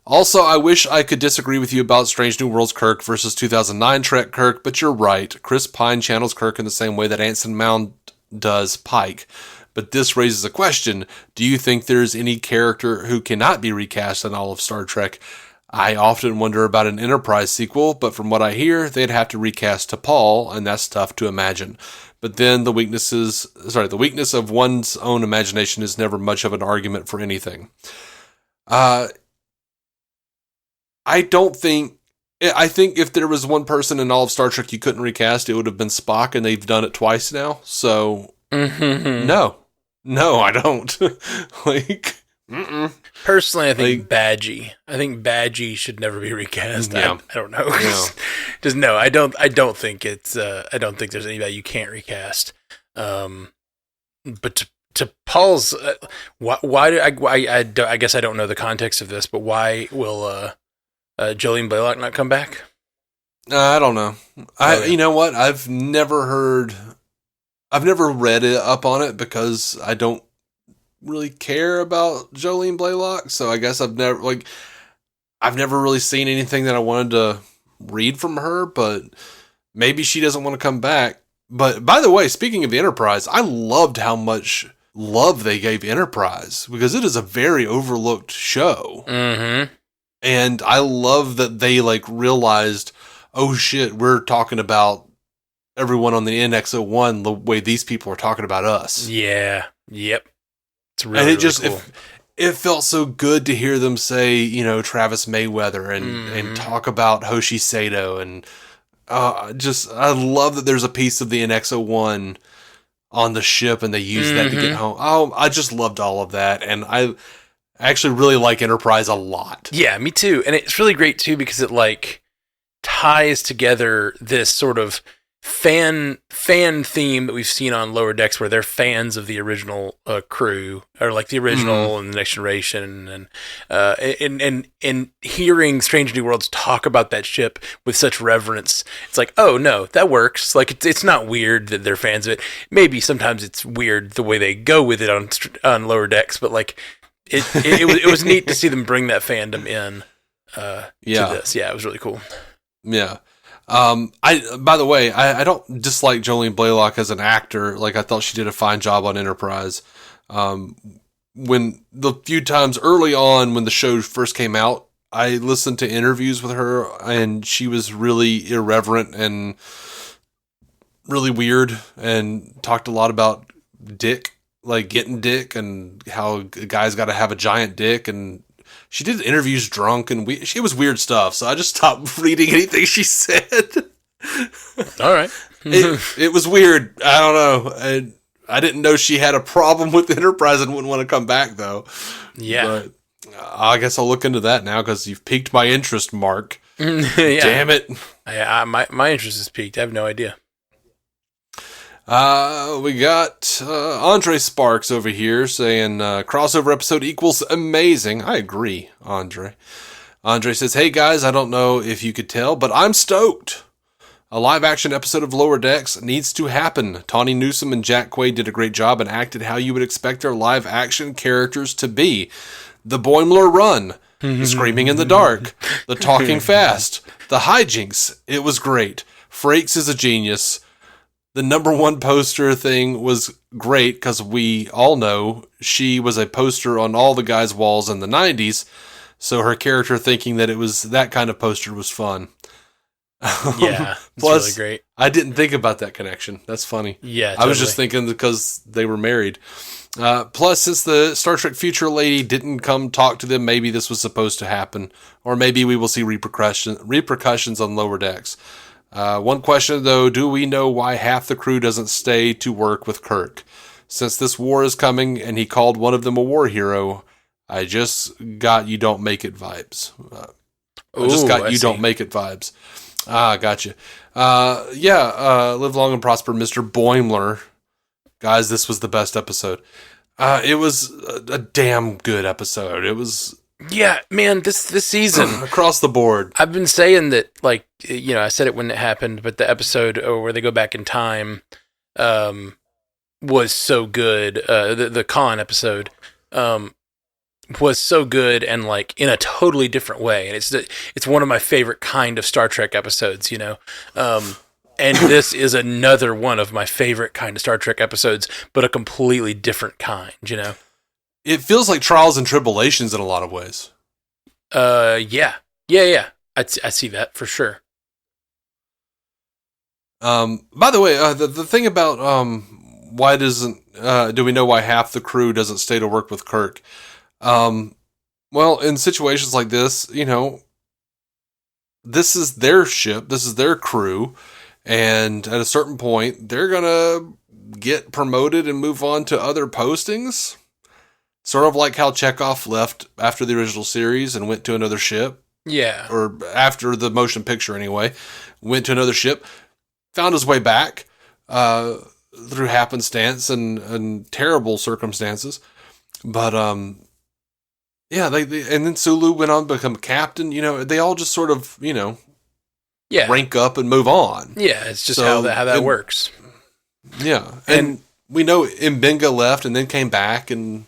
Also, I wish I could disagree with you about Strange New Worlds Kirk versus 2009 Trek Kirk, but you're right. Chris Pine channels Kirk in the same way that Anson Mount does Pike. But this raises a question. Do you think there's any character who cannot be recast in all of Star Trek? I often wonder about an Enterprise sequel, but from what I hear, they'd have to recast T'Pol, and that's tough to imagine. But then the weakness of one's own imagination is never much of an argument for anything. I think if there was one person in all of Star Trek you couldn't recast, it would have been Spock, and they've done it twice now. So, No, I don't. Personally, I think Badgie. I think Badgie should never be recast. Yeah. I don't know. No. I don't think it's. I don't think there's anybody you can't recast. But to Paul's, I guess I don't know the context of this, but why will Jolene Blaylock not come back? I don't know. You know what? I've never read it up on it because I don't really care about Jolene Blaylock. So I guess I've never really seen anything that I wanted to read from her, but maybe she doesn't want to come back. But by the way, speaking of Enterprise, I loved how much love they gave Enterprise because it is a very overlooked show. Mm-hmm. And I love that they realized, oh shit, we're talking about everyone on the NX-01 the way these people are talking about us. Yeah. Yep. It's really, and it really just cool. it felt so good to hear them say, Travis Mayweather and talk about Hoshi Sato and I love that there's a piece of the NX-01 on the ship and they use that to get home. Oh, I just loved all of that, and I actually really like Enterprise a lot. Yeah, me too. And it's really great too because it ties together this sort of fan theme that we've seen on Lower Decks where they're fans of the original crew or the original and the Next Generation and hearing Strange New Worlds talk about that ship with such reverence, it's oh no, that works. It's not weird that they're fans of it. Maybe sometimes it's weird the way they go with it on Lower Decks, but it was neat to see them bring that fandom in to this. Yeah, it was really cool. Yeah. By the way, I don't dislike Jolene Blaylock as an actor. I thought she did a fine job on Enterprise. When the few times early on when the show first came out, I listened to interviews with her, and she was really irreverent and really weird, and talked a lot about dick, like getting dick, and how a guy's got to have a giant dick, and she did interviews drunk, and she was weird stuff, so I just stopped reading anything she said. All right. It was weird. I don't know. I didn't know she had a problem with Enterprise and wouldn't want to come back, though. Yeah. But I guess I'll look into that now because you've piqued my interest, Mark. Yeah. Damn it. My interest is piqued. I have no idea. We got Andre Sparks over here saying crossover episode equals amazing. I agree, Andre. Andre says, hey guys, I don't know if you could tell, but I'm stoked. A live-action episode of Lower Decks needs to happen. Tawny Newsome and Jack Quaid did a great job and acted how you would expect their live-action characters to be. The Boimler run, the screaming in the dark, the talking fast, the hijinks. It was great. Frakes is a genius. The number one poster thing was great because we all know she was a poster on all the guys' walls in the 90s, so her character thinking that it was that kind of poster was fun. Yeah, it's plus, really great. I didn't think about that connection. That's funny. Yeah, totally. I was just thinking because they were married. Plus, since the Star Trek Future lady didn't come talk to them, maybe this was supposed to happen. Or maybe we will see repercussions on Lower Decks. One question, though, do we know why half the crew doesn't stay to work with Kirk? Since this war is coming and he called one of them a war hero, I just got you don't make it vibes. Don't make it vibes. Gotcha. Live long and prosper, Mr. Boimler. Guys, this was the best episode. It was a damn good episode. It was... Yeah, man, this season... across the board. I've been saying that, like, you know, I said it when it happened, but the episode where they go back in time was so good. The Khan episode was so good and, like, in a totally different way. And it's one of my favorite kind of Star Trek episodes, you know? And this is another one of my favorite kind of Star Trek episodes, but a completely different kind, you know? It feels like Trials and Tribulations in a lot of ways. Yeah. I see that for sure. By the way, the thing about why do we know why half the crew doesn't stay to work with Kirk? Well, in situations like this, you know, this is their ship, this is their crew, and at a certain point, they're gonna get promoted and move on to other postings. Sort of like how Chekhov left after the original series and went to another ship. Yeah. Or after the motion picture anyway, went to another ship, found his way back through happenstance and terrible circumstances. But, yeah, and then Sulu went on to become captain. You know, they all just sort of, you know, rank up and move on. Yeah, it's just how that works. Yeah, and we know Mbenga left and then came back and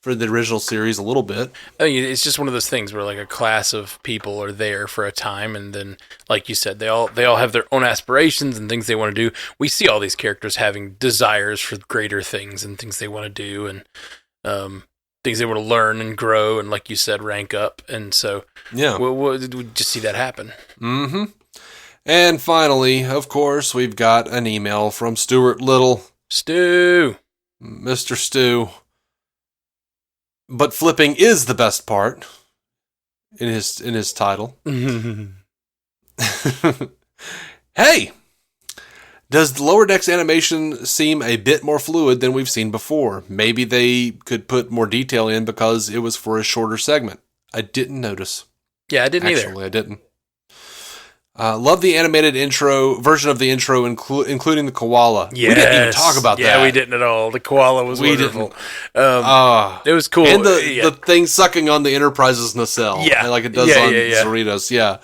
for the original series a little bit. I mean, it's just one of those things where like a class of people are there for a time, and then, like you said, they all have their own aspirations and things they want to do. We see all these characters having desires for greater things and things they want to do, and things they want to learn and grow, and like you said, rank up. And so, yeah, we just see that happen. Mm-hmm. And finally, of course, we've got an email from Stuart Little. Stu. Mr. Stu. But flipping is the best part in his title. Hey! Does the Lower Decks animation seem a bit more fluid than we've seen before? Maybe they could put more detail in because it was for a shorter segment. I didn't notice. Yeah, I didn't either. Actually, I didn't. Love the animated version of the intro, including the koala. Yes. We didn't even talk about that. Yeah, we didn't at all. The koala was wonderful. It was cool. And the thing sucking on the Enterprise's nacelle. Yeah. Like it does on Cerritos. Yeah.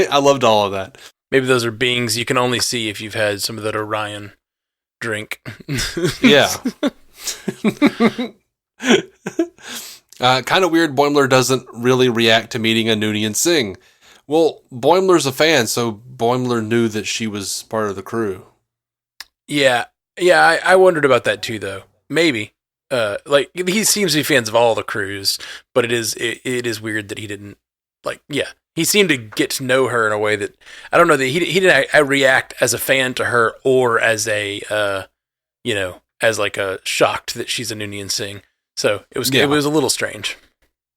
I loved all of that. Maybe those are beings you can only see if you've had some of that Orion drink. Yeah. Kind of weird Boimler doesn't really react to meeting a Noonien Singh. Well, Boimler's a fan, so Boimler knew that she was part of the crew. Yeah, I wondered about that too, though. Maybe. Like, he seems to be fans of all the crews, but it is weird that he didn't like, yeah. He seemed to get to know her in a way that, I don't know, that he didn't react as a fan to her or as a, as like a shocked that she's a Noonien Singh. So it was a little strange.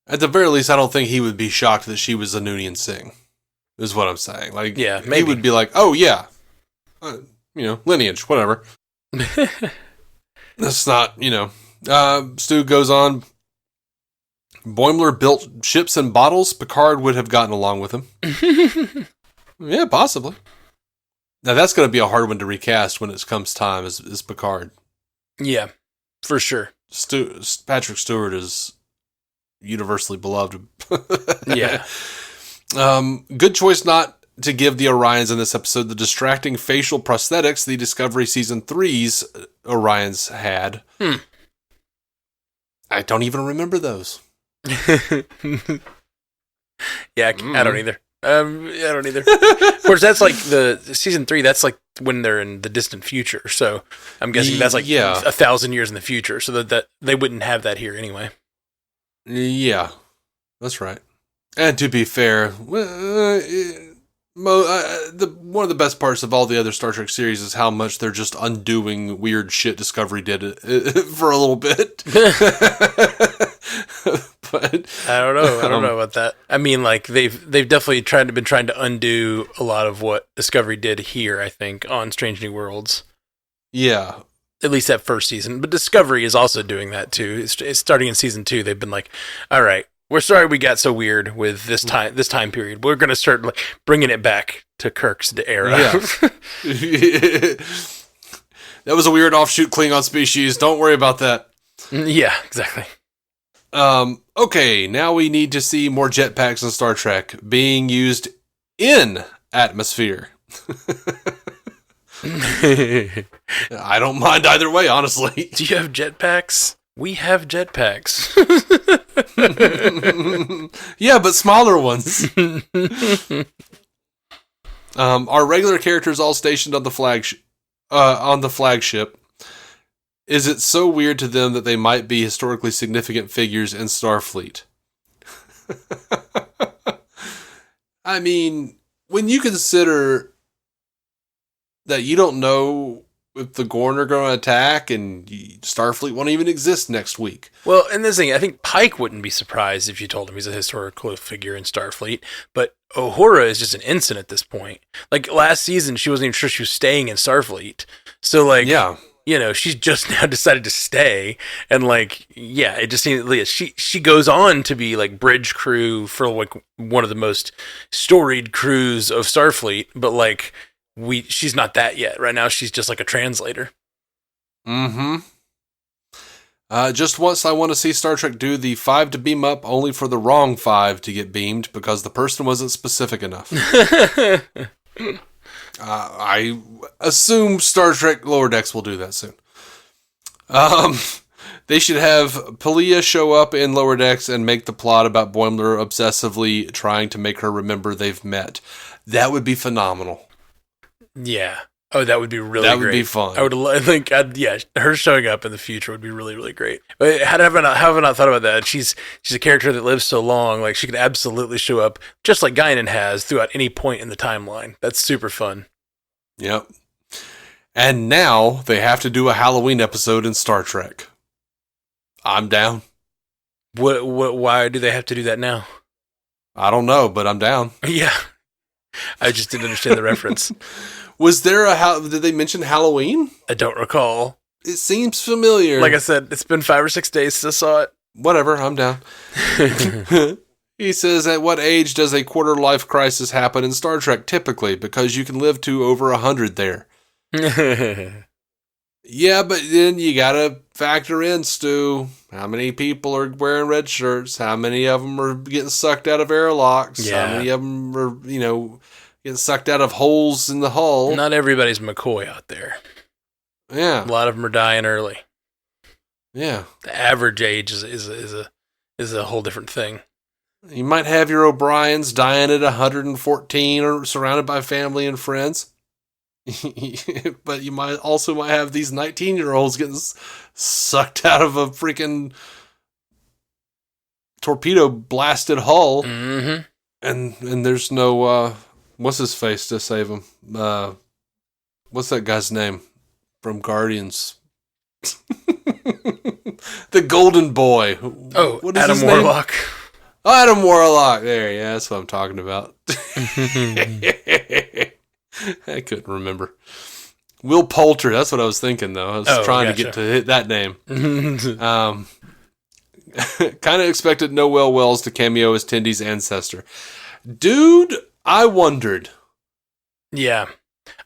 At the very least, I don't think he would be shocked that she was a Noonien Singh, is what I'm saying. Like, yeah, maybe. He would be like, oh, yeah, lineage, whatever. That's not, Stu goes on. Boimler built ships and bottles. Picard would have gotten along with him. Yeah, possibly. Now, that's going to be a hard one to recast when it comes time, is Picard. Yeah, for sure. Patrick Stewart is universally beloved. Yeah. Good choice not to give the Orions in this episode the distracting facial prosthetics the Discovery Season 3's Orions had. I don't even remember those. Yeah, I don't either. I don't either. Of course, that's like the Season 3, that's like when they're in the distant future. So I'm guessing that's like 1,000 years in the future. So that they wouldn't have that here anyway. Yeah, that's right. And to be fair, one of the best parts of all the other Star Trek series is how much they're just undoing weird shit Discovery did for a little bit. But I don't know about that. I mean, like they've definitely been trying to undo a lot of what Discovery did here, I think, on Strange New Worlds. Yeah. At least that first season. But Discovery is also doing that too. It's starting in Season 2. They've been like, all right, we're sorry we got so weird with this time period. We're going to start like bringing it back to Kirk's era. Yeah. That was a weird offshoot Klingon species. Don't worry about that. Yeah, exactly. Okay, now we need to see more jetpacks in Star Trek being used in atmosphere. I don't mind either way, honestly. Do you have jetpacks? We have jetpacks. Yeah, but smaller ones. Our regular characters all stationed on the flagship. Is it so weird to them that they might be historically significant figures in Starfleet? I mean, when you consider that you don't know if the Gorn are going to attack and Starfleet won't even exist next week. Well, and this thing, I think Pike wouldn't be surprised if you told him he's a historical figure in Starfleet, but Uhura is just an ensign at this point. Like, last season, she wasn't even sure she was staying in Starfleet. So, like, yeah. She's just now decided to stay, and like, yeah, it just seems like she goes on to be like bridge crew for like one of the most storied crews of Starfleet, but like she's not that yet. Right now, she's just like a translator. Just once, I want to see Star Trek do the 5 to beam up, only for the wrong 5 to get beamed because the person wasn't specific enough. I assume Star Trek Lower Decks will do that soon. They should have Pelia show up in Lower Decks and make the plot about Boimler obsessively trying to make her remember they've met. That would be phenomenal. Yeah. Oh, that would be really great. That would be fun. I would think, her showing up in the future would be really, really great. But how have I not thought about that? She's a character that lives so long, like she could absolutely show up just like Guinan has throughout any point in the timeline. That's super fun. Yep. And now they have to do a Halloween episode in Star Trek. I'm down. Why do they have to do that now? I don't know, but I'm down. Yeah. I just didn't understand the reference. Was there did they mention Halloween? I don't recall. It seems familiar. Like I said, it's been 5 or 6 days since I saw it. Whatever, I'm down. He says, at what age does a quarter-life crisis happen in Star Trek typically? Because you can live to over 100 there. Yeah, but then you gotta factor in, Stu, how many people are wearing red shirts? How many of them are getting sucked out of airlocks? Yeah. How many of them are, getting sucked out of holes in the hull? Not everybody's McCoy out there. Yeah. A lot of them are dying early. Yeah. The average age is a whole different thing. You might have your O'Briens dying at 114 or surrounded by family and friends. But you might have these 19-year-olds getting sucked out of a freaking torpedo blasted hull. Mm-hmm. And there's no what's his face to save him? What's that guy's name from Guardians? The Golden Boy. Oh, what is Adam his name? Warlock. Oh, Adam Warlock. There, yeah, that's what I'm talking about. I couldn't remember. Will Poulter. That's what I was thinking, though. I was trying to get to hit that name. Kind of expected Noel Wells to cameo as Tendy's ancestor. Dude, I wondered. Yeah.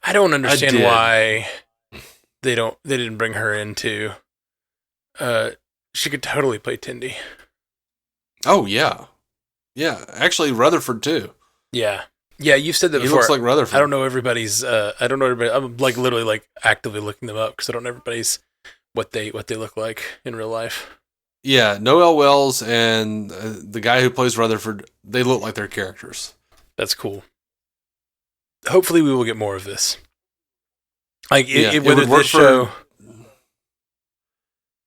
I don't understand why they didn't bring her into. She could totally play Tendy. Oh yeah. Yeah, actually Rutherford too. Yeah. Yeah, you've said that before. He looks like Rutherford. I don't know everybody's I'm like literally like actively looking them up cuz I don't know everybody's what they look like in real life. Yeah, Noel Wells and the guy who plays Rutherford, they look like their characters. That's cool. Hopefully we will get more of this. Like it would work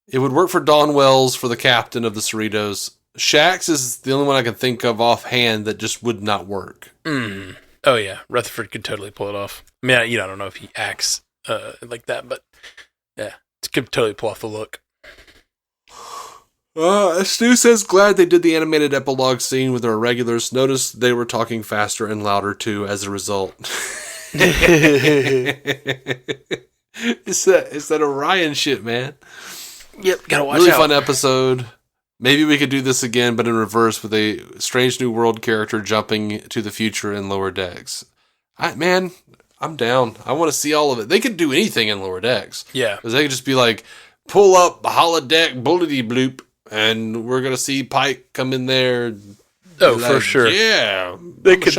It would work for Dawn Wells for the captain of the Cerritos. Shax is the only one I can think of offhand that just would not work. Mm. Oh yeah, Rutherford could totally pull it off. I mean, I don't know if he acts like that, but yeah, it could totally pull off the look. Stu says, glad they did the animated epilogue scene with our regulars. Notice they were talking faster and louder too as a result. It's that Orion shit, man. Yep, gotta watch really out. Fun episode. Maybe we could do this again, but in reverse with a Strange New World character jumping to the future in Lower Decks. I'm down. I want to see all of it. They could do anything in Lower Decks. Yeah. Because they could just be like, pull up holodeck bullety bloop, and we're going to see Pike come in there. Oh, for sure. Yeah. They could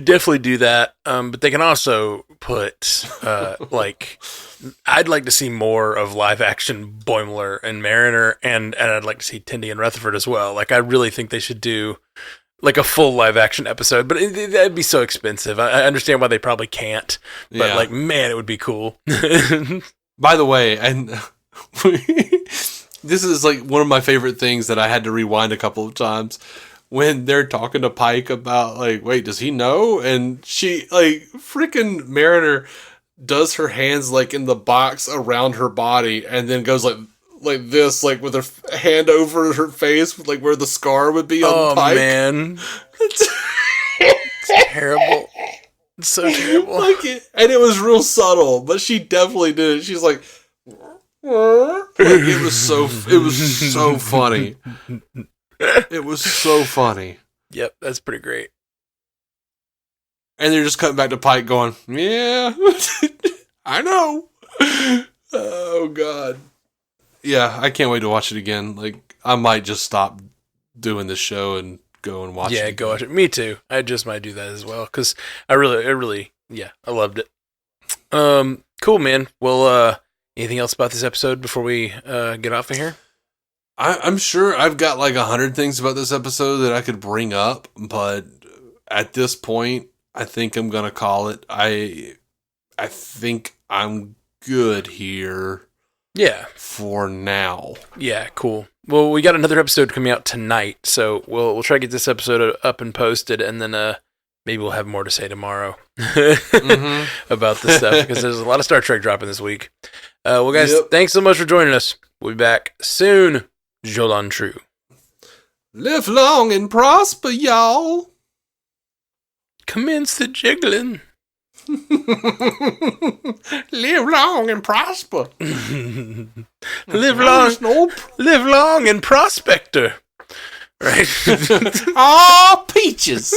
definitely do that. But they can also put, I'd like to see more of live action Boimler and Mariner, and I'd like to see Tendy and Rutherford as well. Like, I really think they should do like a full live action episode, but that'd be so expensive. I understand why they probably can't, but like, man, it would be cool. By the way, and this is like one of my favorite things that I had to rewind a couple of times. When they're talking to Pike about, like, wait, does he know? And she, like, freaking Mariner does her hands, like, in the box around her body and then goes, like this, like, with her hand over her face, like, where the scar would be on Pike. Oh, man. It's terrible. It's so terrible. And it was real subtle, but she definitely did it. She's like it was so funny. It was so funny. Yep, that's pretty great. And they're just cutting back to Pike going, yeah, I know. Oh, God. Yeah, I can't wait to watch it again. Like, I might just stop doing this show and go and watch it. Yeah, go watch it. Me too. I just might do that as well, because I really, I loved it. Cool, man. Well, anything else about this episode before we get off of here? I'm sure I've got like 100 things about this episode that I could bring up, but at this point, I think I'm going to call it. I think I'm good here. Yeah. For now. Yeah, cool. Well, we got another episode coming out tonight, so we'll try to get this episode up and posted, and then maybe we'll have more to say tomorrow about this stuff, because there's a lot of Star Trek dropping this week. Well, guys, Thanks so much for joining us. We'll be back soon. Jolan True. Live long and prosper, y'all. Commence the jiggling. Live long and prosper. Live long and prospector. Right? Aw, peaches.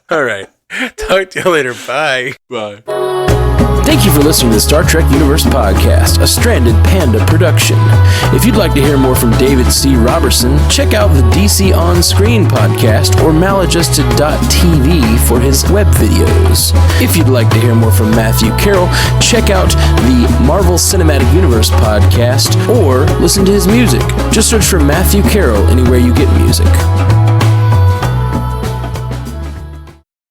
All right. Talk to you later. Bye. Bye. Thank you for listening to the Star Trek Universe Podcast, a Stranded Panda production. If you'd like to hear more from David C. Robertson, check out the DC On Screen podcast or maladjusted.tv for his web videos. If you'd like to hear more from Matthew Carroll, check out the Marvel Cinematic Universe podcast or listen to his music. Just search for Matthew Carroll anywhere you get music.